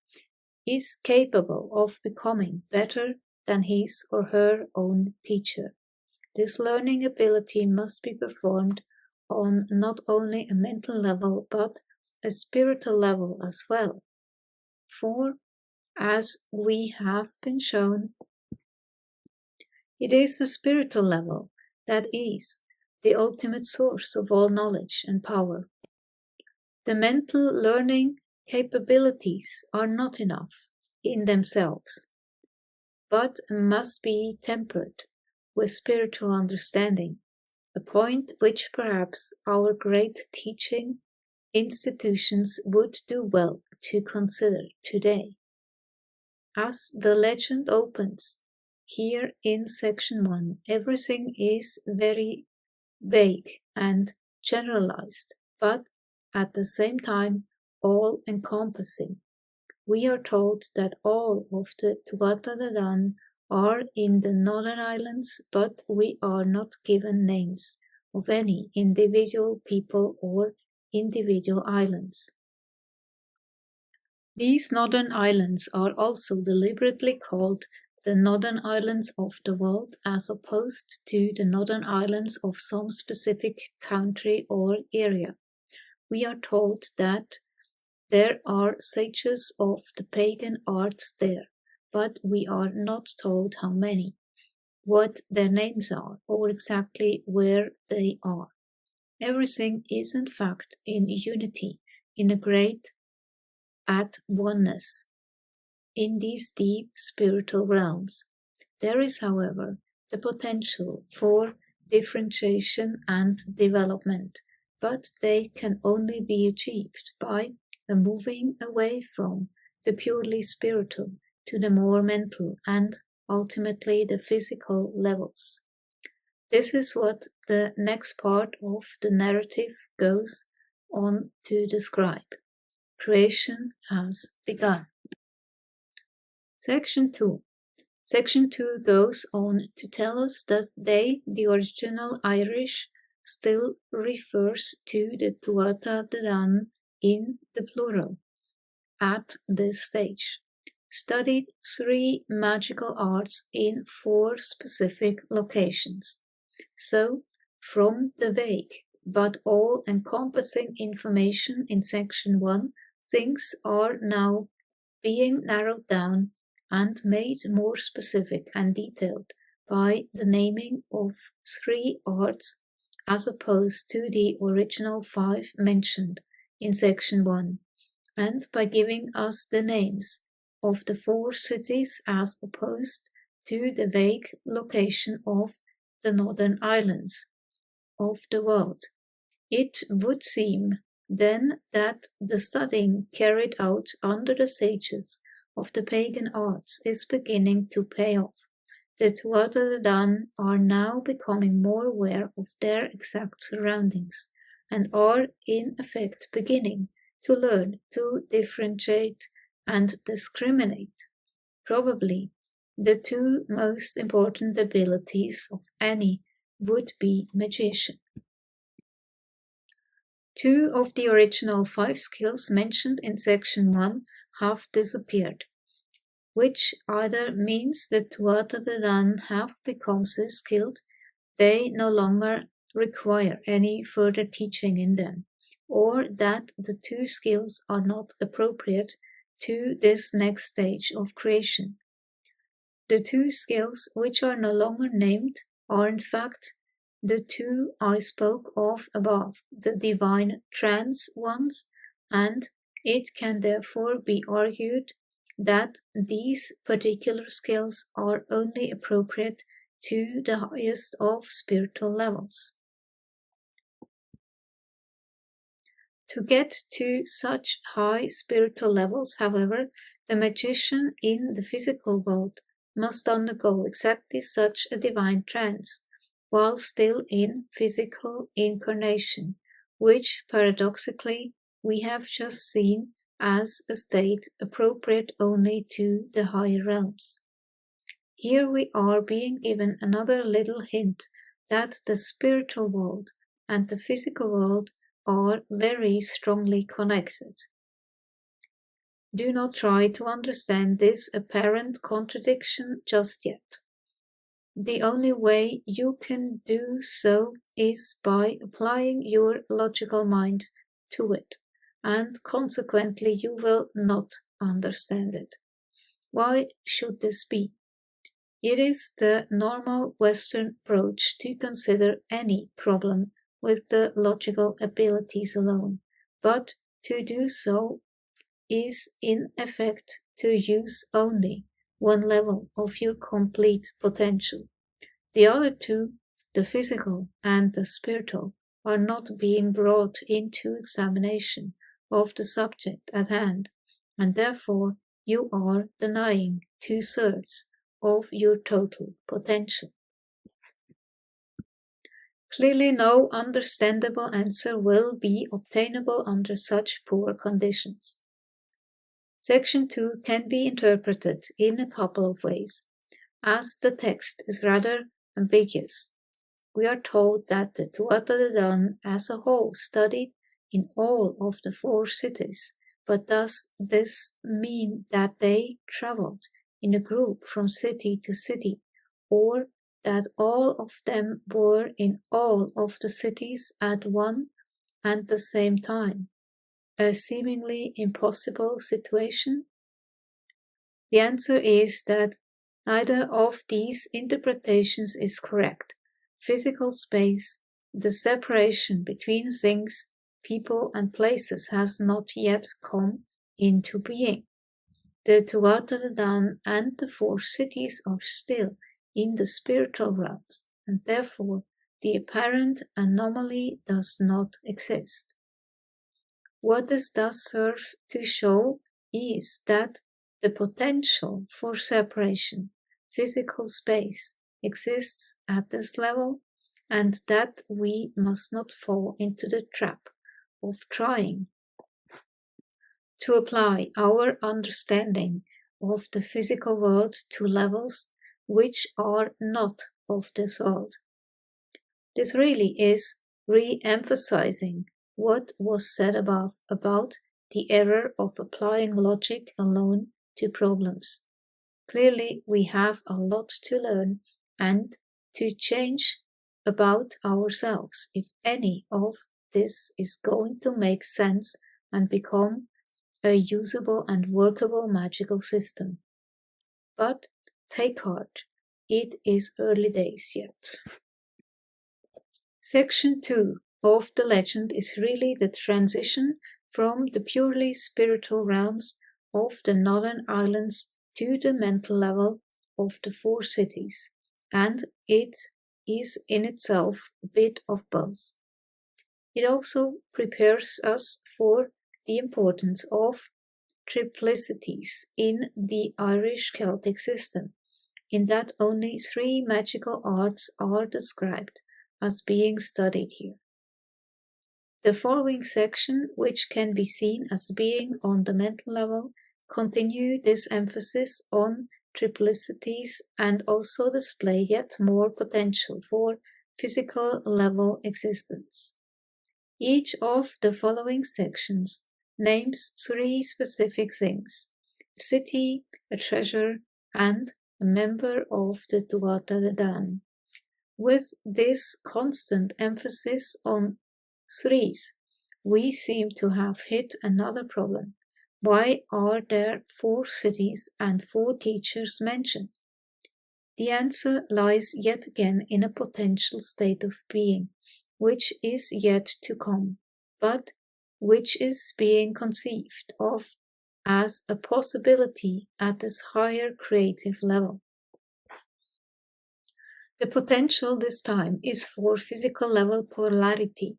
is capable of becoming better than his or her own teacher. This learning ability must be performed on not only a mental level but a spiritual level as well. For, as we have been shown, it is the spiritual level that is the ultimate source of all knowledge and power. The mental learning capabilities are not enough in themselves, but must be tempered with spiritual understanding, a point which perhaps our great teaching institutions would do well to consider today. As the legend opens, here in section 1, everything is very vague and generalized, but at the same time all-encompassing. We are told that all of the Tuatha De Danann are in the Northern Islands, but we are not given names of any individual people or individual islands. These Northern Islands are also deliberately called the Northern Islands of the world, as opposed to the Northern Islands of some specific country or area. We are told that there are sages of the pagan arts there, but we are not told how many, what their names are, or exactly where they are. Everything is in fact in unity, in a great at oneness. In these deep spiritual realms, there is, however, the potential for differentiation and development, but they can only be achieved by a moving away from the purely spiritual to the more mental and ultimately the physical levels. This is what the next part of the narrative goes on to describe. Creation has begun. Section 2. Section 2 goes on to tell us that they, the original Irish, still refers to the Tuatha De Danann in the plural at this stage. Studied 3 magical arts in 4 specific locations. So, from the vague but all-encompassing information in Section 1, things are now being narrowed down and made more specific and detailed by the naming of 3 arts as opposed to the original 5 mentioned in Section 1, and by giving us the names of the 4 cities as opposed to the vague location of the northern islands of the world. It would seem then that the studying carried out under the sages of the pagan arts is beginning to pay off. The Tuatha De Danann are now becoming more aware of their exact surroundings and are in effect beginning to learn to differentiate and discriminate. Probably the 2 most important abilities of any would-be magician. 2 of the original 5 skills mentioned in Section 1 have disappeared, which either means that Tuatha De Danann have become so skilled they no longer require any further teaching in them, or that the 2 skills are not appropriate to this next stage of creation. The 2 skills which are no longer named are in fact the 2 I spoke of above, the divine trance ones, and it can therefore be argued that these particular skills are only appropriate to the highest of spiritual levels. To get to such high spiritual levels, however, the magician in the physical world must undergo exactly such a divine trance, while still in physical incarnation, which paradoxically we have just seen as a state appropriate only to the higher realms. Here we are being given another little hint that the spiritual world and the physical world are very strongly connected. Do not try to understand this apparent contradiction just yet. The only way you can do so is by applying your logical mind to it, and consequently you will not understand it. Why should this be? It is the normal Western approach to consider any problem with the logical abilities alone, but to do so is in effect to use only one level of your complete potential. The other 2, the physical and the spiritual, are not being brought into examination of the subject at hand, and therefore you are denying 2/3 of your total potential. Clearly no understandable answer will be obtainable under such poor conditions. Section 2 can be interpreted in a couple of ways. As the text is rather ambiguous, we are told that the Tuatha De Danann as a whole studied in all of the 4 cities, but does this mean that they traveled in a group from city to city, or that all of them were in all of the cities at one and the same time? A seemingly impossible situation? The answer is that neither of these interpretations is correct. Physical space, the separation between things, people, and places has not yet come into being. The Tuatha De Danann and the 4 cities are still in the spiritual realms, and therefore the apparent anomaly does not exist. What this does serve to show is that the potential for separation, physical space exists at this level, and that we must not fall into the trap of trying to apply our understanding of the physical world to levels which are not of this world. This really is re-emphasizing what was said above about the error of applying logic alone to problems. Clearly, we have a lot to learn and to change about ourselves if any of this is going to make sense and become a usable and workable magical system. But take heart, it is early days yet. Section 2 of the legend is really the transition from the purely spiritual realms of the northern islands to the mental level of the 4 cities, and it is in itself a bit of both. It also prepares us for the importance of triplicities in the Irish Celtic system, in that only 3 magical arts are described as being studied here. The following section, which can be seen as being on the mental level, continue this emphasis on triplicities and also display yet more potential for physical level existence. Each of the following sections names 3 specific things: a city, a treasure, and a member of the Tuatha De Danann. With this constant emphasis on 3s, we seem to have hit another problem. Why are there 4 cities and 4 teachers mentioned? The answer lies yet again in a potential state of being, which is yet to come, but which is being conceived of as a possibility at this higher creative level. The potential this time is for physical level polarity,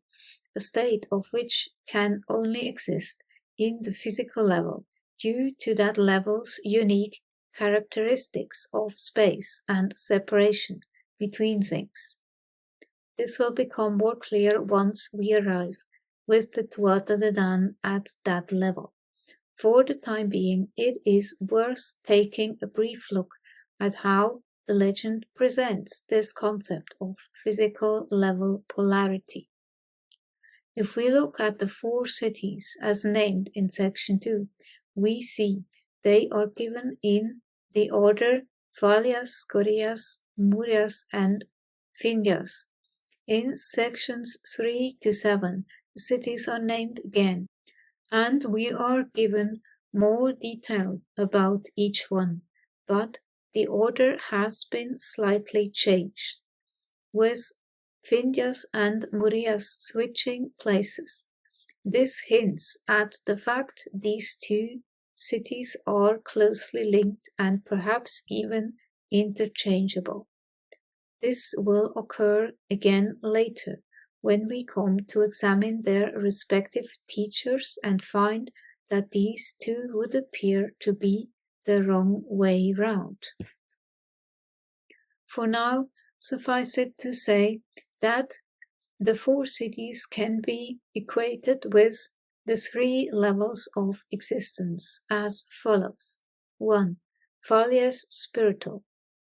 a state of which can only exist in the physical level due to that level's unique characteristics of space and separation between things. This will become more clear once we arrive with the Tuatha De Danann at that level. For the time being, it is worth taking a brief look at how the legend presents this concept of physical level polarity. If we look at the 4 cities as named in section 2, we see they are given in the order Valias, Corias, Murias, and Finjas. In sections 3 to 7, the cities are named again, and we are given more detail about each one, but the order has been slightly changed, with Finjas and Murias switching places. This hints at the fact these 2 cities are closely linked and perhaps even interchangeable. This will occur again later when we come to examine their respective teachers and find that these 2 would appear to be the wrong way round. For now, suffice it to say that the 4 cities can be equated with the 3 levels of existence as follows: 1. Valias spiritual,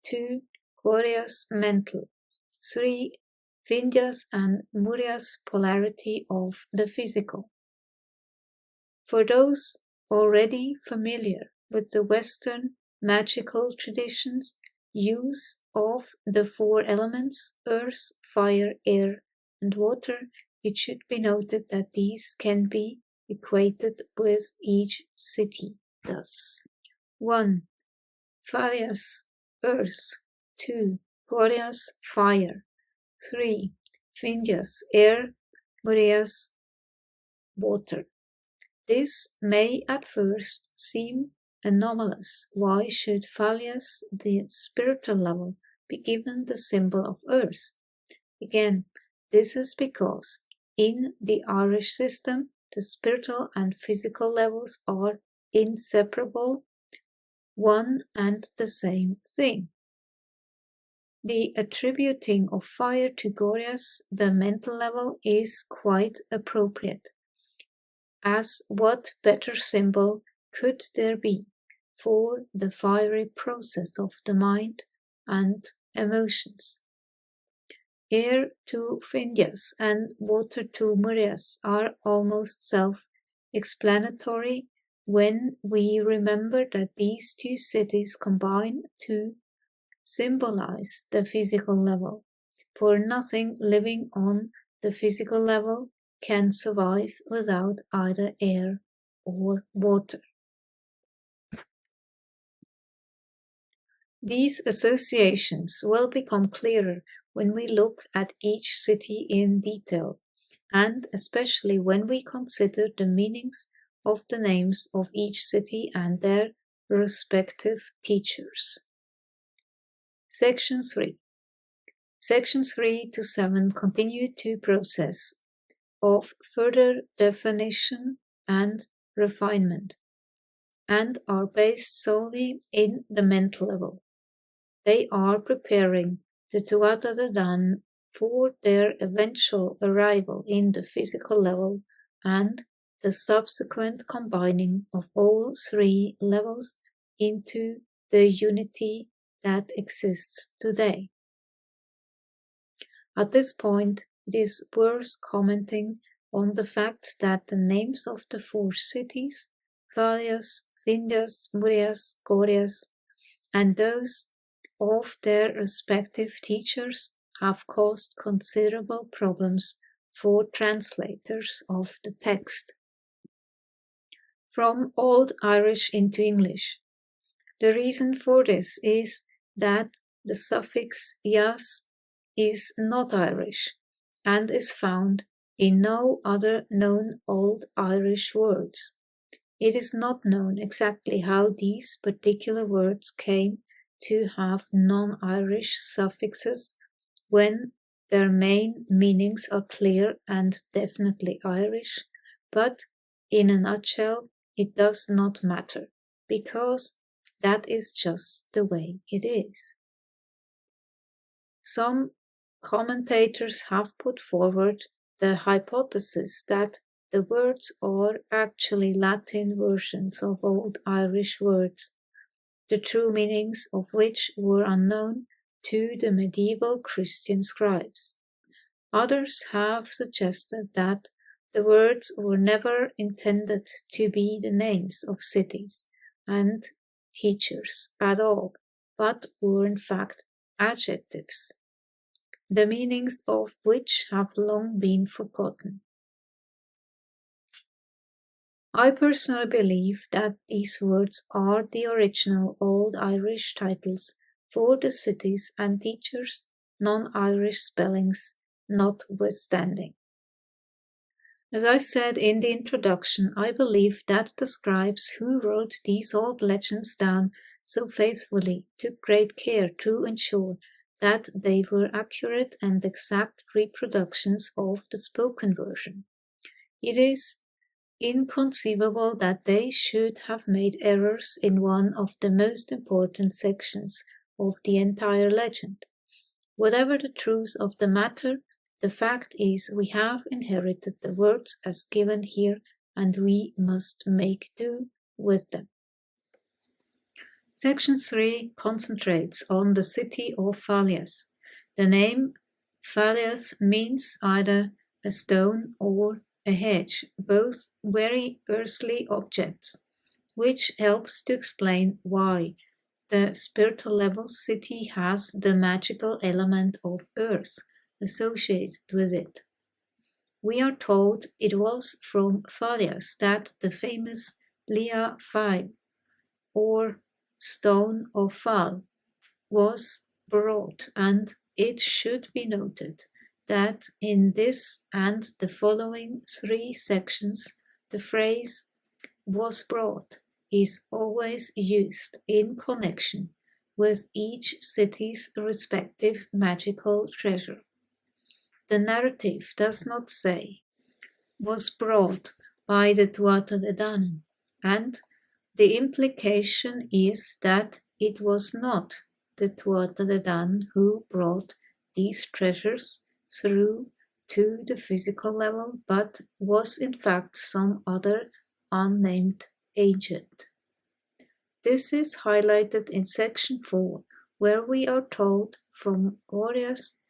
2. Corias mental, 3. Finjas and Murias polarity of the physical. For those already familiar with the Western magical traditions' use of the 4 elements, earth, fire, air, and water, it should be noted that these can be equated with each city thus: 1. Valias earth, 2. Corias fire, 3. Finjas air, Murias water. This may at first seem anomalous. Why should Valias, the spiritual level, be given the symbol of earth? Again, this is because in the Irish system, the spiritual and physical levels are inseparable, one and the same thing. The attributing of fire to Gorgias, the mental level, is quite appropriate, as what better symbol could there be for the fiery process of the mind and emotions? Air to Phineas and water to Murias are almost self-explanatory when we remember that these two cities combine to symbolize the physical level, for nothing living on the physical level can survive without either air or water. These associations will become clearer when we look at each city in detail, and especially when we consider the meanings of the names of each city and their respective teachers. Section 3. Sections 3 to 7 continue to process of further definition and refinement, and are based solely in the mental level. They are preparing the Tuatha De Dan for their eventual arrival in the physical level and the subsequent combining of all three levels into the unity that exists today. At this point, it is worth commenting on the fact that the names of the four cities, Valias, Vindas, Murias, Gorgias, and those of their respective teachers have caused considerable problems for translators of the text from Old Irish into English. The reason for this is that the suffix "-yas" is not Irish and is found in no other known Old Irish words. It is not known exactly how these particular words came to have non-Irish suffixes when their main meanings are clear and definitely Irish, but in a nutshell, it does not matter, because that is just the way it is. Some commentators have put forward the hypothesis that the words are actually Latin versions of Old Irish words, the true meanings of which were unknown to the medieval Christian scribes. Others have suggested that the words were never intended to be the names of cities and teachers at all, but were in fact adjectives, the meanings of which have long been forgotten. I personally believe that these words are the original Old Irish titles for the cities and teachers, non-Irish spellings notwithstanding. As I said in the introduction, I believe that the scribes who wrote these old legends down so faithfully took great care to ensure that they were accurate and exact reproductions of the spoken version. It is inconceivable that they should have made errors in one of the most important sections of the entire legend. Whatever the truth of the matter, the fact is we have inherited the words as given here, and we must make do with them. Section 3 concentrates on the city of Valias. The name Valias means either a stone or a hedge, both very earthly objects, which helps to explain why the spiritual level city has the magical element of earth associated with it. We are told it was from Valias that the famous Lia Phail, or stone of Val, was brought, and it should be noted that in this and the following three sections, the phrase "was brought" is always used in connection with each city's respective magical treasure. The narrative does not say "was brought by the Tuatha De Dan," and the implication is that it was not the Tuatha De Dan who brought these treasures through to the physical level, but was in fact some other unnamed agent. This is highlighted in section 4, where we are told from Boreas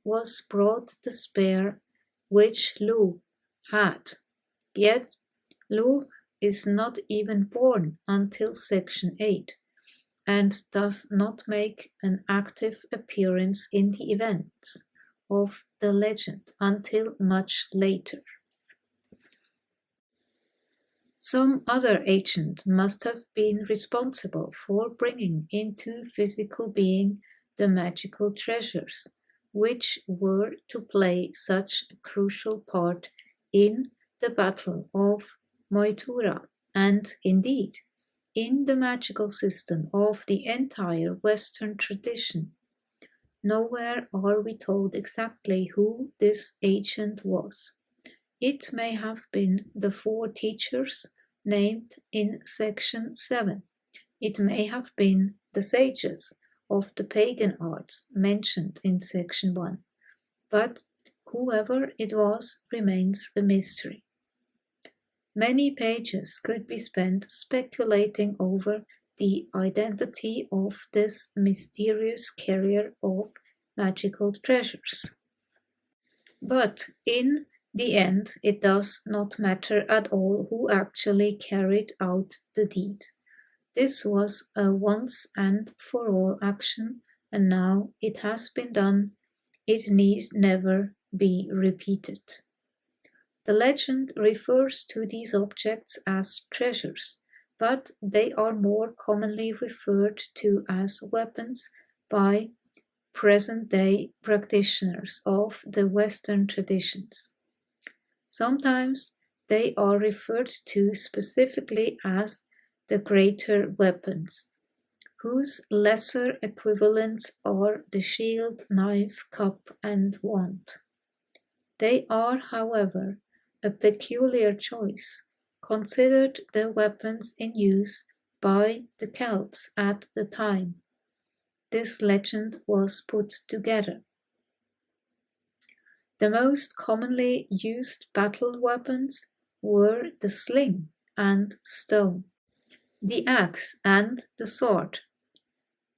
was brought the spear which Lu had. Yet Lu is not even born until section 8, and does not make an active appearance in the events of the legend until much later. Some other agent must have been responsible for bringing into physical being the magical treasures, which were to play such a crucial part in the Battle of Moytura, and indeed in the magical system of the entire Western tradition. Nowhere are we told exactly who this agent was. It may have been the 4 teachers named in section 7. It may have been the sages of the pagan arts mentioned in section 1. But whoever it was remains a mystery. Many pages could be spent speculating over the identity of this mysterious carrier of magical treasures. But in the end, it does not matter at all who actually carried out the deed. This was a once and for all action, and now it has been done. It need never be repeated. The legend refers to these objects as treasures, but they are more commonly referred to as weapons by present-day practitioners of the Western traditions. Sometimes they are referred to specifically as the greater weapons, whose lesser equivalents are the shield, knife, cup, and wand. They are, however, a peculiar choice, considered the weapons in use by the Celts at the time this legend was put together. The most commonly used battle weapons were the sling and stone, the axe and the sword.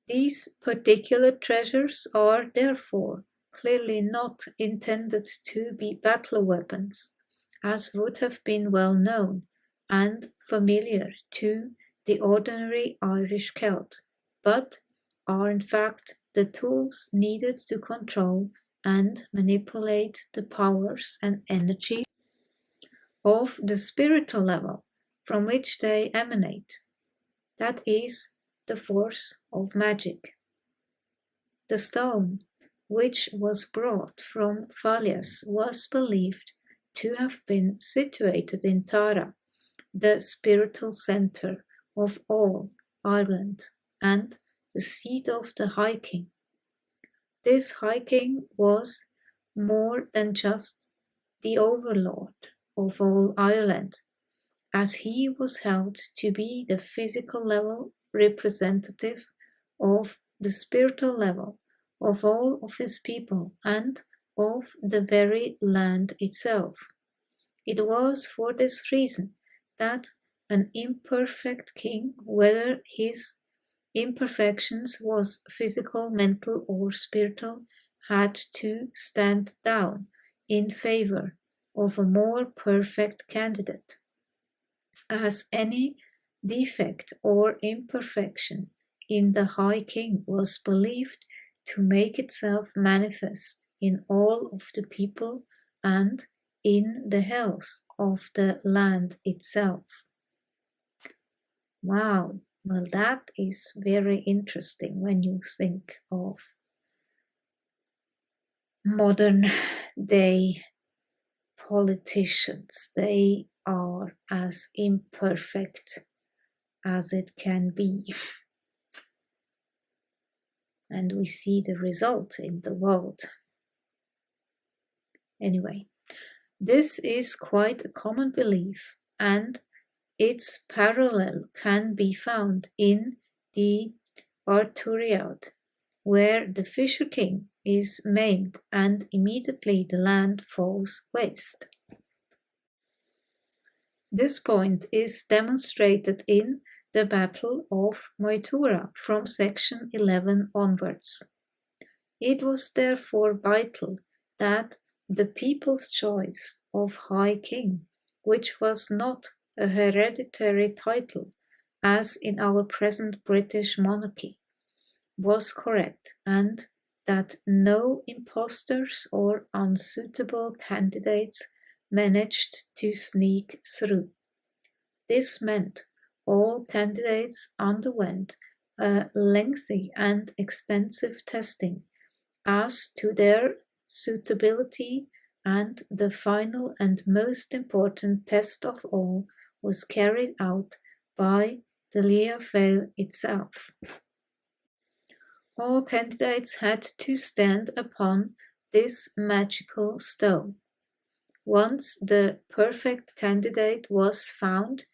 These particular treasures are therefore clearly not intended to be battle weapons, as would have been well known and familiar to the ordinary Irish Celt, but are in fact the tools needed to control and manipulate the powers and energy of the spiritual level from which they emanate, that is, the force of magic. The stone, which was brought from Phalias, was believed to have been situated in Tara, the spiritual center of all Ireland and the seat of the High King. This High King was more than just the overlord of all Ireland, as he was held to be the physical level representative of the spiritual level of all of his people and of the very land itself. It was for this reason that an imperfect king, whether his imperfections was physical, mental, or spiritual, had to stand down in favor of a more perfect candidate, as any defect or imperfection in the High King was believed to make itself manifest in all of the people and in the health of the land itself. Wow, well, that is very interesting when you think of modern day politicians. They are as imperfect as it can be. And we see the result in the world. Anyway, this is quite a common belief, and its parallel can be found in the Arturiad where the Fisher King is maimed and immediately the land falls waste. This point is demonstrated in the Battle of Moytura from section 11 onwards. It was therefore vital that the people's choice of High King, which was not a hereditary title as in our present British monarchy, was correct, and that no impostors or unsuitable candidates managed to sneak through. This meant all candidates underwent a lengthy and extensive testing as to their suitability, and the final and most important test of all was carried out by the Leofeil itself. All candidates had to stand upon this magical stone. Once the perfect candidate was found,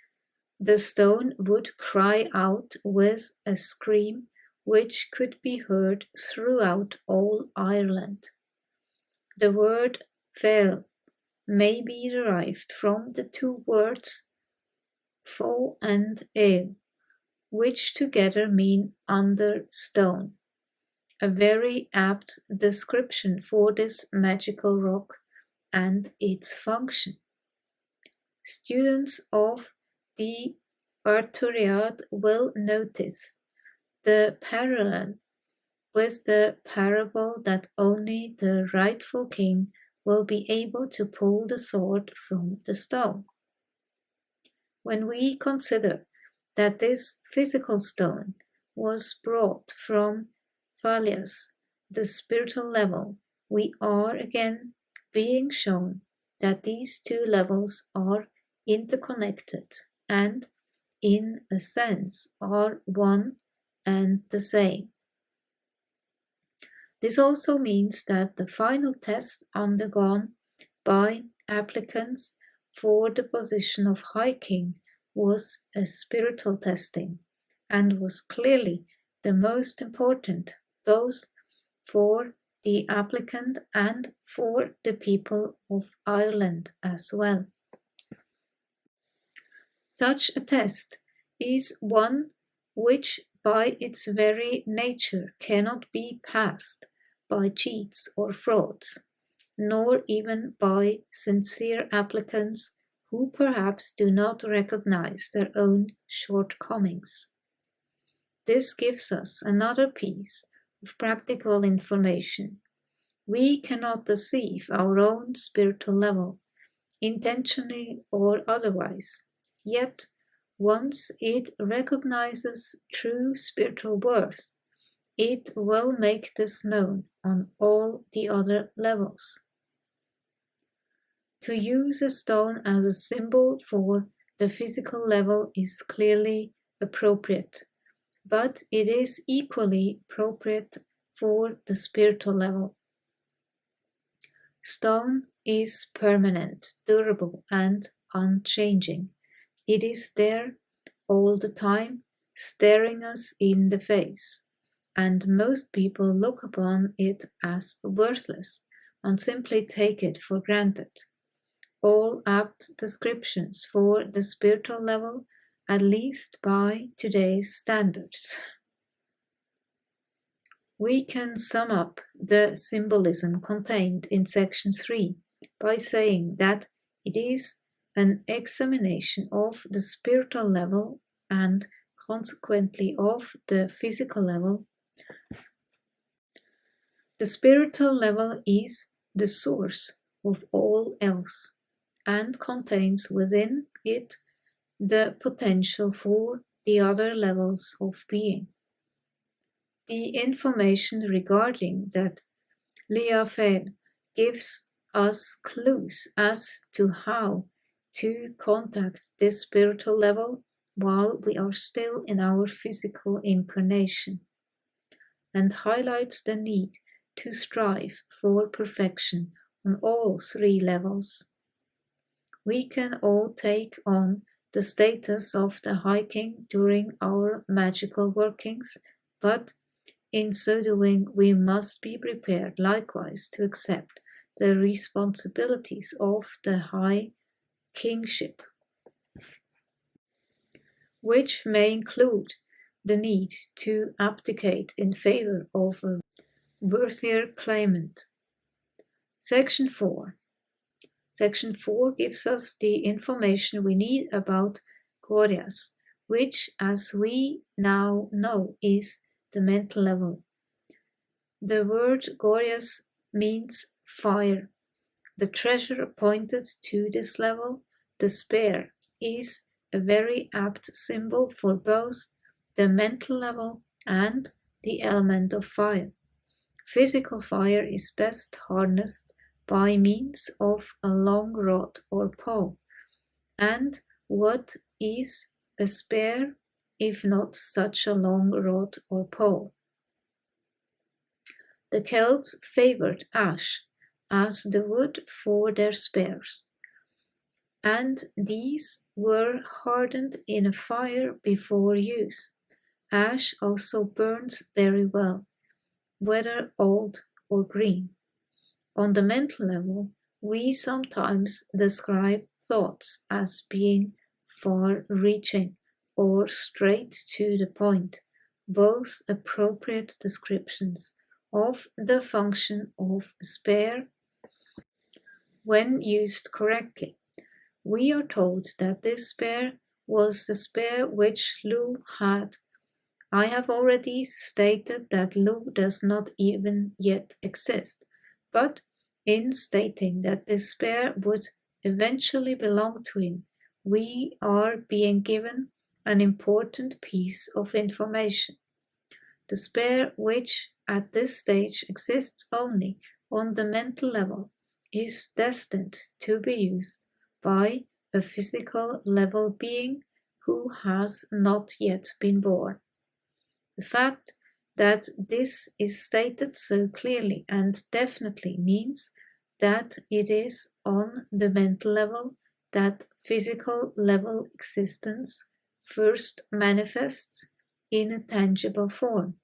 the stone would cry out with a scream which could be heard throughout all Ireland. The word "feil" may be derived from the two words "fo" and "eil", which together mean under stone, a very apt description for this magical rock and its function. Students of the Arturiad will notice the parallel with the parable that only the rightful king will be able to pull the sword from the stone. When we consider that this physical stone was brought from Phalias, the spiritual level, we are again being shown that these two levels are interconnected and, in a sense, are one and the same. This also means that the final test undergone by applicants for the position of High King was a spiritual testing and was clearly the most important both for the applicant and for the people of Ireland as well. Such a test is one which by its very nature cannot be passed by cheats or frauds, nor even by sincere applicants who perhaps do not recognize their own shortcomings. This gives us another piece of practical information. We cannot deceive our own spiritual level, intentionally or otherwise, yet once it recognizes true spiritual worth, it will make this known on all the other levels. To use a stone as a symbol for the physical level is clearly appropriate, but it is equally appropriate for the spiritual level. Stone is permanent, durable, and unchanging. It is there all the time, staring us in the face, and most people look upon it as worthless and simply take it for granted. All apt descriptions for the spiritual level, at least by today's standards. We can sum up the symbolism contained in section 3 by saying that it is an examination of the spiritual level and consequently of the physical level. The spiritual level is the source of all else and contains within it the potential for the other levels of being. The information regarding that Leofeil gives us clues as to how to contact this spiritual level while we are still in our physical incarnation, and highlights the need to strive for perfection on all three levels. We can all take on the status of the High King during our magical workings, but In so doing, we must be prepared likewise to accept the responsibilities of the high kingship, which may include the need to abdicate in favor of a worthier claimant. Section 4. Section 4 gives us the information we need about Gorias, which, as we now know, is the mental level. The word Gorias means fire. The treasure appointed to this level, despair, is a very apt symbol for both the mental level and the element of fire. Physical fire is best harnessed by means of a long rod or pole. And what is a spear if not such a long rod or pole? The Celts favored ash as the wood for their spears, and these were hardened in a fire before use. Ash also burns very well, whether old or green. On the mental level, we sometimes describe thoughts as being far-reaching or straight to the point, both appropriate descriptions of the function of a spear when used correctly. We are told that this spear was the spear which Lu had. I have already stated that Lu does not even yet exist, but in stating that this spear would eventually belong to him, we are being given an important piece of information. The spear, which at this stage exists only on the mental level, is destined to be used by a physical level being who has not yet been born. The fact that this is stated so clearly and definitely means that it is on the mental level that physical level existence first manifests in a tangible form.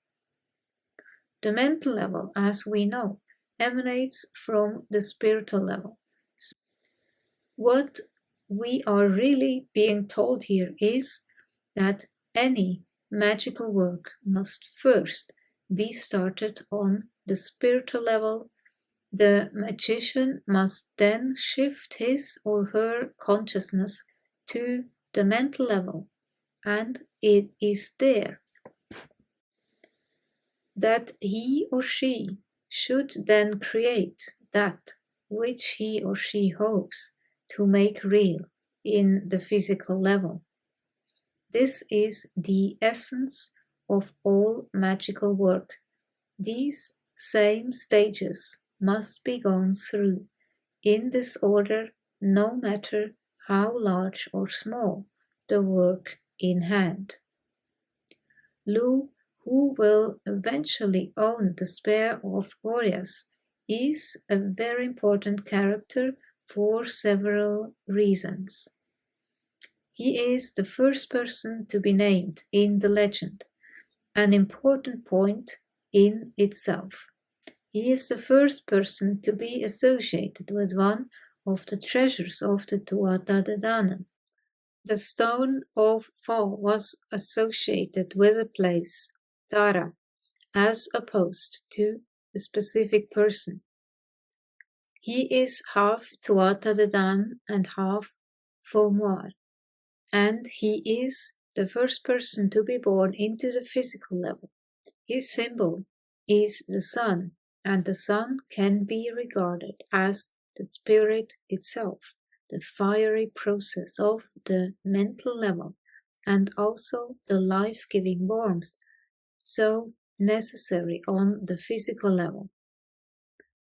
The mental level, as we know, emanates from the spiritual level. What we are really being told here is that any magical work must first be started on the spiritual level. The magician must then shift his or her consciousness to the mental level, and it is there that he or she should then create that which he or she hopes to make real in the physical level. This is the essence of all magical work. These same stages must be gone through in this order, no matter how large or small the work in hand. Lu, who will eventually own the spear of Gorias, is a very important character for several reasons. He is the first person to be named in the legend, an important point in itself. He is the first person to be associated with one of the treasures of the Tuatha De Danann. The stone of fall was associated with a place, Tara, as opposed to a specific person. He is half Tuatha De Danann and half Fomor, and he is the first person to be born into the physical level. His symbol is the sun, and the sun can be regarded as the spirit itself, the fiery process of the mental level, and also the life-giving warmth so necessary on the physical level.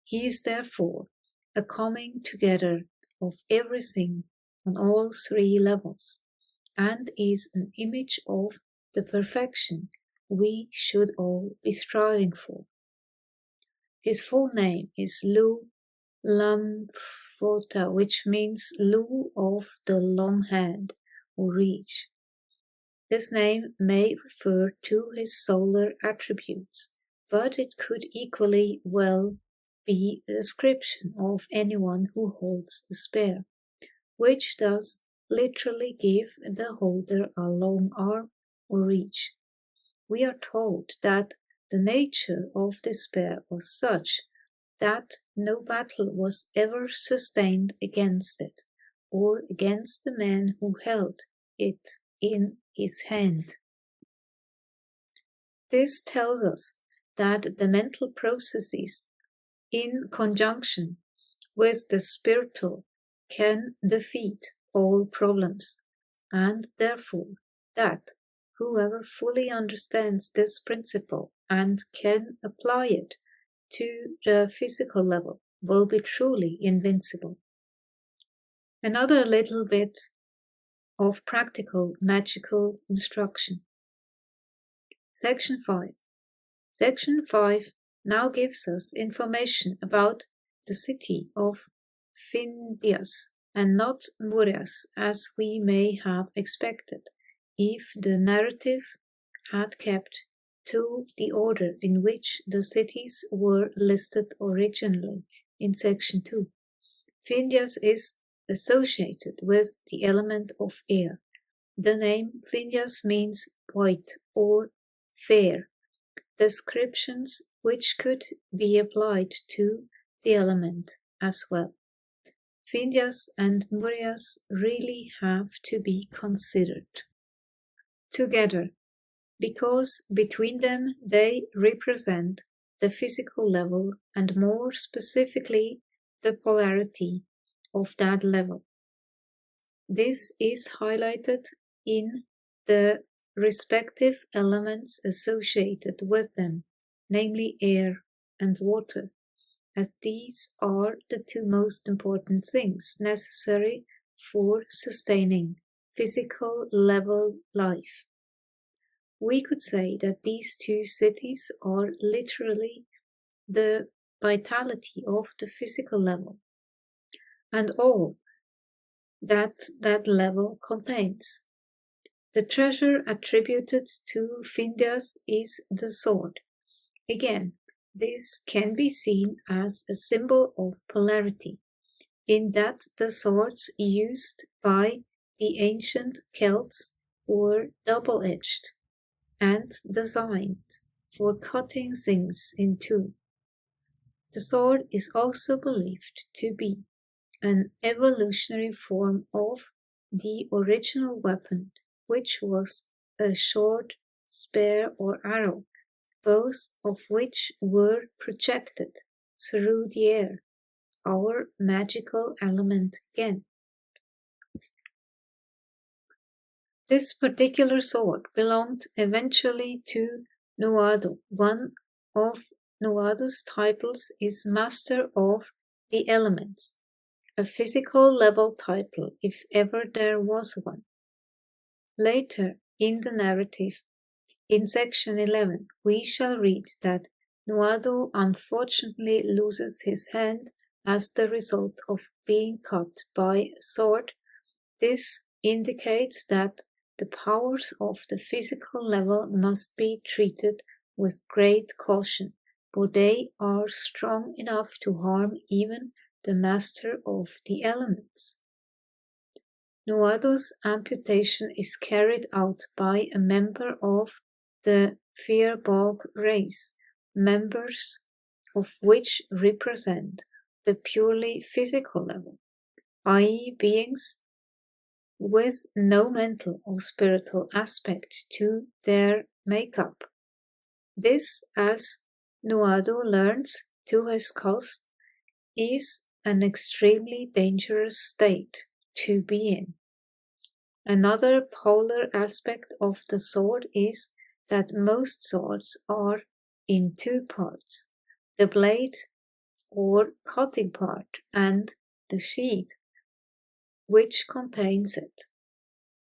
He is therefore a coming together of everything on all three levels, and is an image of the perfection we should all be striving for. His full name is Lu Lamfota, which means Lu of the long hand or reach. This name may refer to his solar attributes, but it could equally well be a description of anyone who holds a spear, which does literally give the holder a long arm or reach. We are told that the nature of the spear was such that no battle was ever sustained against it, or against the man who held it in his hand. This tells us that the mental processes, in conjunction with the spiritual, can defeat all problems, and therefore that whoever fully understands this principle and can apply it to the physical level will be truly invincible. Another little bit of practical magical instruction. Section 5. Section 5 now gives us information about the city of Findias and not Murias, as we may have expected if the narrative had kept to the order in which the cities were listed originally in Section 2. Findias is associated with the element of air. The name Findias means white or fair, descriptions which could be applied to the element as well. Findias and Murias really have to be considered together, because between them they represent the physical level and more specifically the polarity of that level. This is highlighted in the respective elements associated with them, namely air and water, as these are the two most important things necessary for sustaining physical level life. We could say that these two cities are literally the vitality of the physical level and all that that level contains. The treasure attributed to Findias is the sword. Again, this can be seen as a symbol of polarity, in that the swords used by the ancient Celts were double-edged and designed for cutting things in two. The sword is also believed to be an evolutionary form of the original weapon, which was a short spear or arrow, both of which were projected through the air, our magical element again. This particular sword belonged eventually to Nuado. One of Nuado's titles is Master of the Elements, a physical level title if ever there was one. Later in the narrative, in section 11, we shall read that Nuado unfortunately loses his hand as the result of being cut by a sword. This indicates that the powers of the physical level must be treated with great caution, for they are strong enough to harm even the master of the elements. Nuado's amputation is carried out by a member of the Firbolg race, members of which represent the purely physical level, i.e. beings with no mental or spiritual aspect to their makeup. This, as Nuado learns to his cost, is an extremely dangerous state to be in. Another polar aspect of the sword is that most swords are in two parts, the blade or cutting part and the sheath which contains it.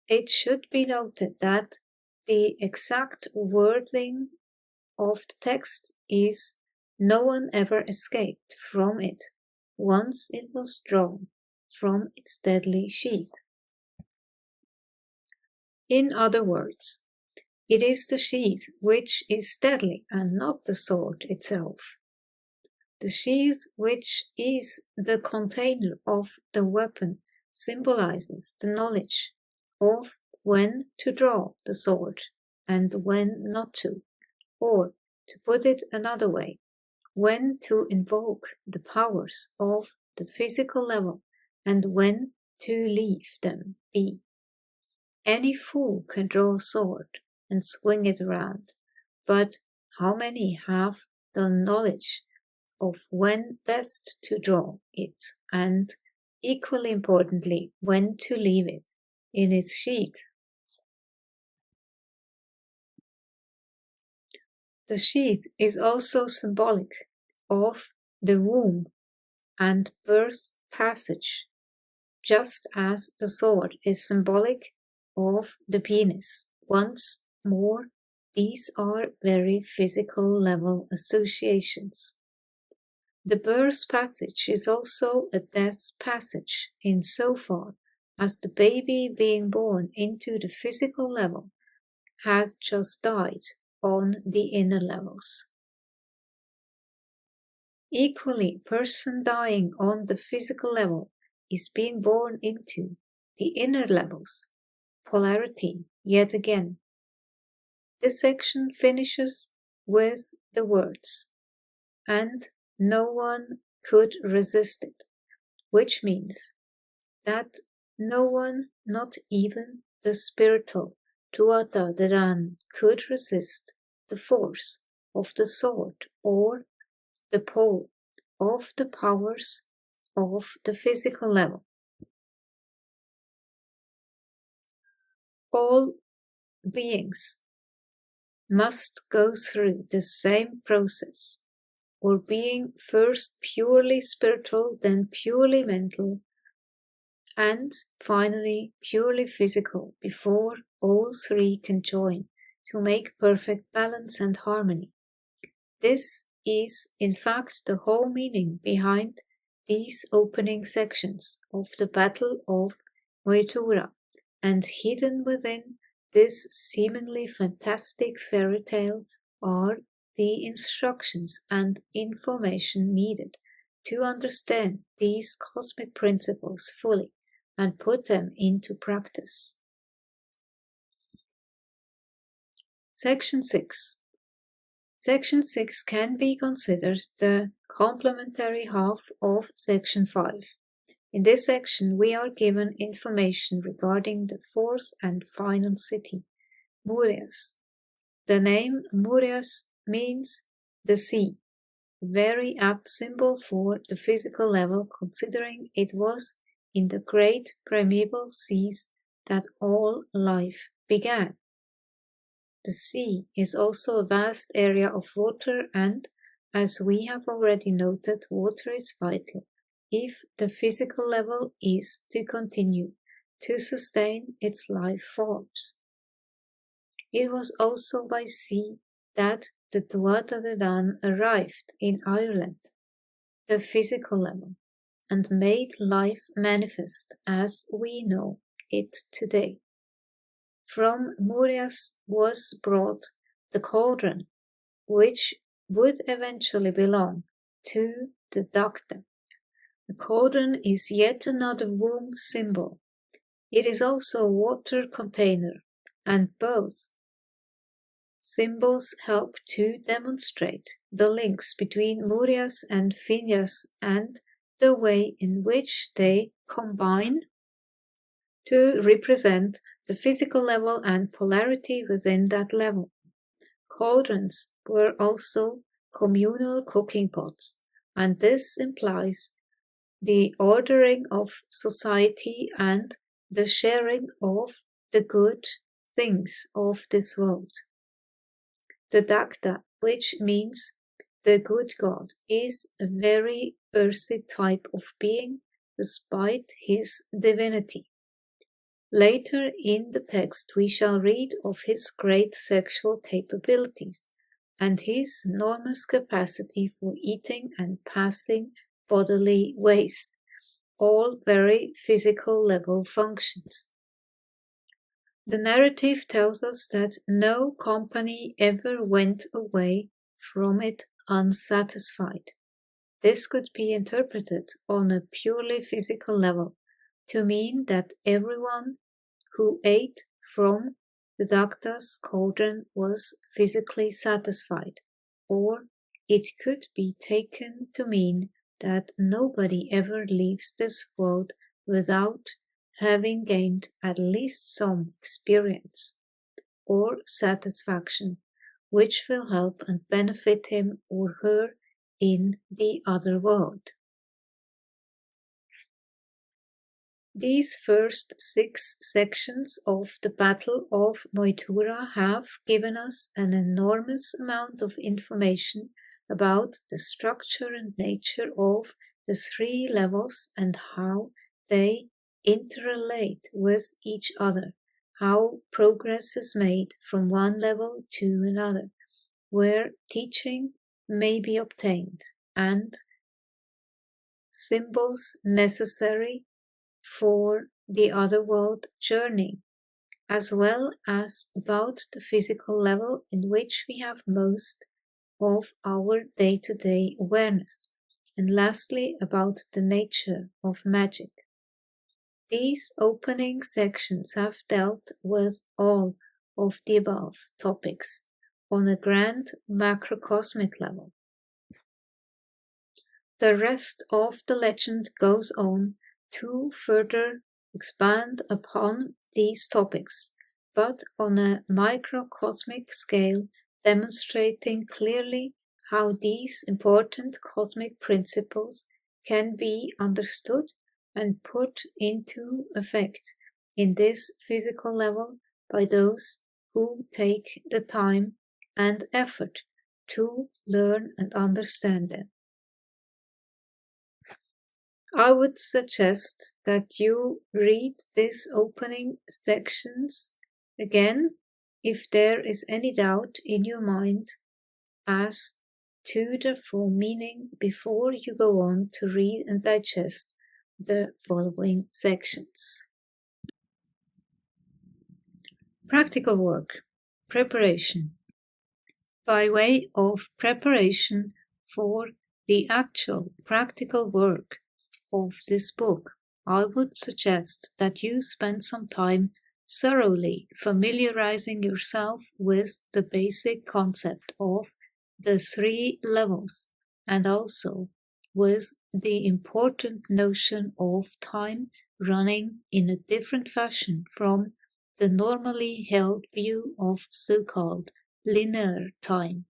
It should be noted that the exact wording of the text is "no one ever escaped from it once it was drawn from its deadly sheath." In other words, It is the sheath which is deadly and not the sword itself. The sheath, which is the container of the weapon, symbolizes the knowledge of when to draw the sword and when not to, or, to put it another way, when to invoke the powers of the physical level and when to leave them be. Any fool can draw a sword and swing it around, but how many have the knowledge of when best to draw it and, equally importantly, when to leave it in its sheath? The sheath is also symbolic of the womb and birth passage, just as the sword is symbolic of the penis. Once more, these are very physical level associations. The birth passage is also a death passage insofar as the baby being born into the physical level has just died on the inner levels. Equally, person dying on the physical level is being born into the inner levels, polarity yet again. This section finishes with the words, and no one could resist it, which means that no one, not even the spiritual Tuatha De Dan, could resist the force of the sword or the pull of the powers of the physical level. All beings must go through the same process, or being first purely spiritual, then purely mental, and finally purely physical, before all three can join to make perfect balance and harmony. This is, in fact, the whole meaning behind these opening sections of the Battle of Moytura, and hidden within this seemingly fantastic fairy tale are the instructions and information needed to understand these cosmic principles fully and put them into practice. Section 6. Section 6 can be considered the complementary half of Section 5. In this section, we are given information regarding the fourth and final city, Murias. The name Murias means the sea, a very apt symbol for the physical level, considering it was in the great primeval seas that all life began. The sea is also a vast area of water, and, as we have already noted, water is vital if the physical level is to continue to sustain its life forms. It was also by sea that the Tuatha De Dan arrived in Ireland, the physical level, and made life manifest as we know it today. From Murias was brought the cauldron, which would eventually belong to the Dagda. The cauldron is yet another womb symbol. It is also a water container, and both symbols help to demonstrate the links between Murias and Phineas and the way in which they combine to represent the physical level and polarity within that level. Cauldrons were also communal cooking pots, and this implies the ordering of society and the sharing of the good things of this world. The Dagda, which means the good God, is a very earthy type of being despite his divinity. Later in the text we shall read of his great sexual capabilities and his enormous capacity for eating and passing bodily waste, all very physical level functions. The narrative tells us that no company ever went away from it unsatisfied. This could be interpreted on a purely physical level to mean that everyone who ate from the doctor's cauldron was physically satisfied, or it could be taken to mean that nobody ever leaves this world without having gained at least some experience or satisfaction, which will help and benefit him or her in the other world. These first 6 sections of the Battle of Moytura have given us an enormous amount of information about the structure and nature of the 3 levels and how they interrelate with each other, how progress is made from one level to another, where teaching may be obtained, and symbols necessary for the otherworld journey, as well as about the physical level in which we have most of our day-to-day awareness, and lastly about the nature of magic. These opening sections have dealt with all of the above topics on a grand macrocosmic level. The rest of the legend goes on to further expand upon these topics, but on a microcosmic scale, demonstrating clearly how these important cosmic principles can be understood and put into effect in this physical level by those who take the time and effort to learn and understand them. I would suggest that you read these opening sections again if there is any doubt in your mind as to the full meaning before you go on to read and digest the following sections. Practical work. Preparation. By way of preparation for the actual practical work of this book, I would suggest that you spend some time thoroughly familiarizing yourself with the basic concept of the 3 levels and also with the important notion of time running in a different fashion from the normally held view of so-called linear time.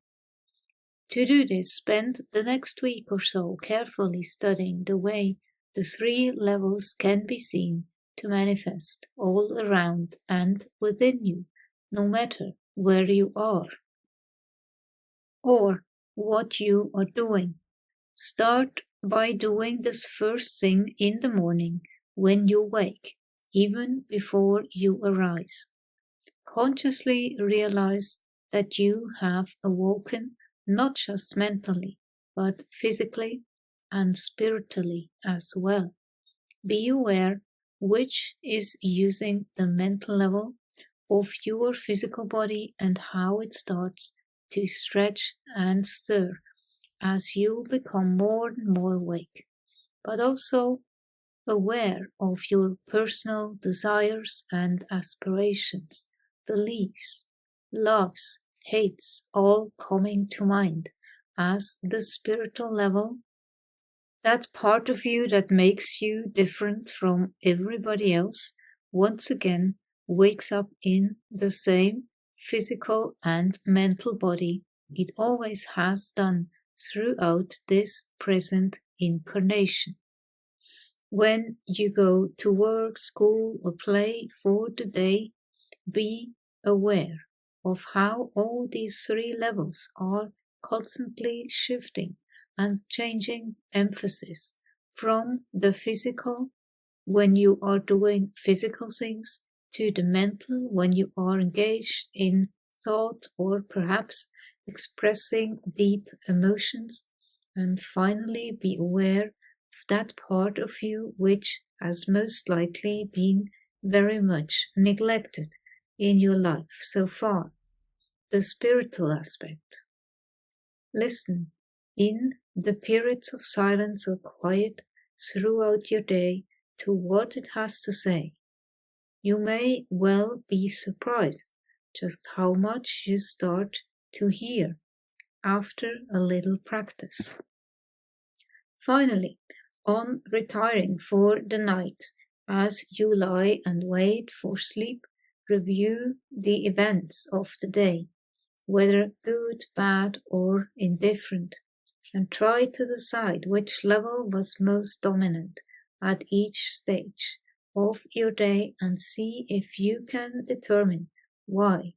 To do this, spend the next week or so carefully studying the way the 3 levels can be seen to manifest all around and within you, no matter where you are or what you are doing. Start by doing this first thing in the morning when you wake, even before you arise. Consciously realize that you have awoken not just mentally, but physically and spiritually as well. Be aware which is using the mental level of your physical body and how it starts to stretch and stir as you become more and more awake, but also aware of your personal desires and aspirations, beliefs, loves, hates, all coming to mind as the spiritual level, that part of you that makes you different from everybody else once again wakes up in the same physical and mental body it always has done throughout this present incarnation. When you go to work, school, or play for the day, be aware of how all these 3 levels are constantly shifting and changing emphasis from the physical when you are doing physical things to the mental when you are engaged in thought or perhaps expressing deep emotions, and finally be aware of that part of you which has most likely been very much neglected in your life so far, the spiritual aspect. Listen in the periods of silence or quiet throughout your day to what it has to say. You may well be surprised just how much you start to hear after a little practice. Finally, on retiring for the night, as you lie and wait for sleep, review the events of the day, whether good, bad, or indifferent, and try to decide which level was most dominant at each stage of your day and see if you can determine why.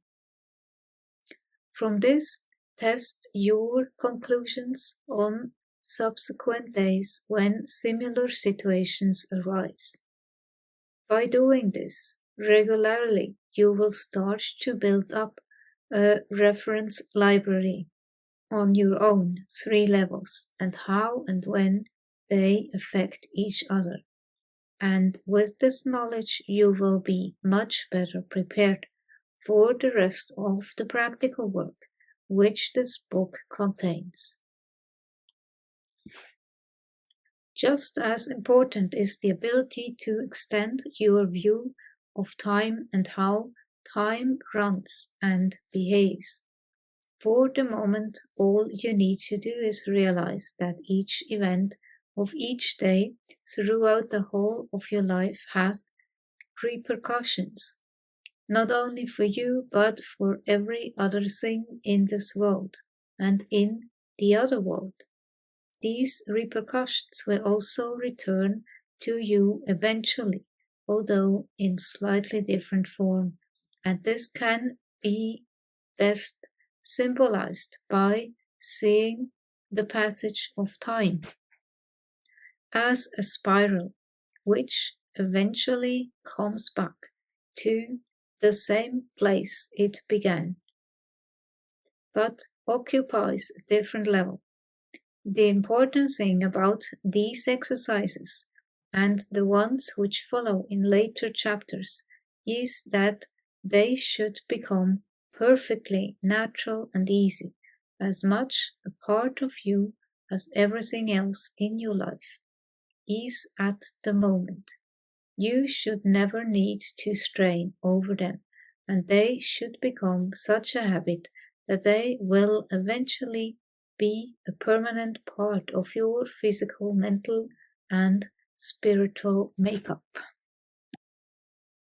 From this, test your conclusions on subsequent days when similar situations arise. By doing this regularly, you will start to build up a reference library on your own 3 levels and how and when they affect each other. And with this knowledge, you will be much better prepared for the rest of the practical work which this book contains. Just as important is the ability to extend your view of time and how time runs and behaves. For the moment, all you need to do is realize that each event of each day throughout the whole of your life has repercussions, not only for you, but for every other thing in this world and in the other world. These repercussions will also return to you eventually, although in slightly different form, and this can be best symbolized by seeing the passage of time as a spiral which eventually comes back to the same place it began, but occupies a different level. The important thing about these exercises and the ones which follow in later chapters is that they should become perfectly natural and easy, as much a part of you as everything else in your life is at the moment. You should never need to strain over them, and they should become such a habit that they will eventually be a permanent part of your physical, mental, and spiritual makeup.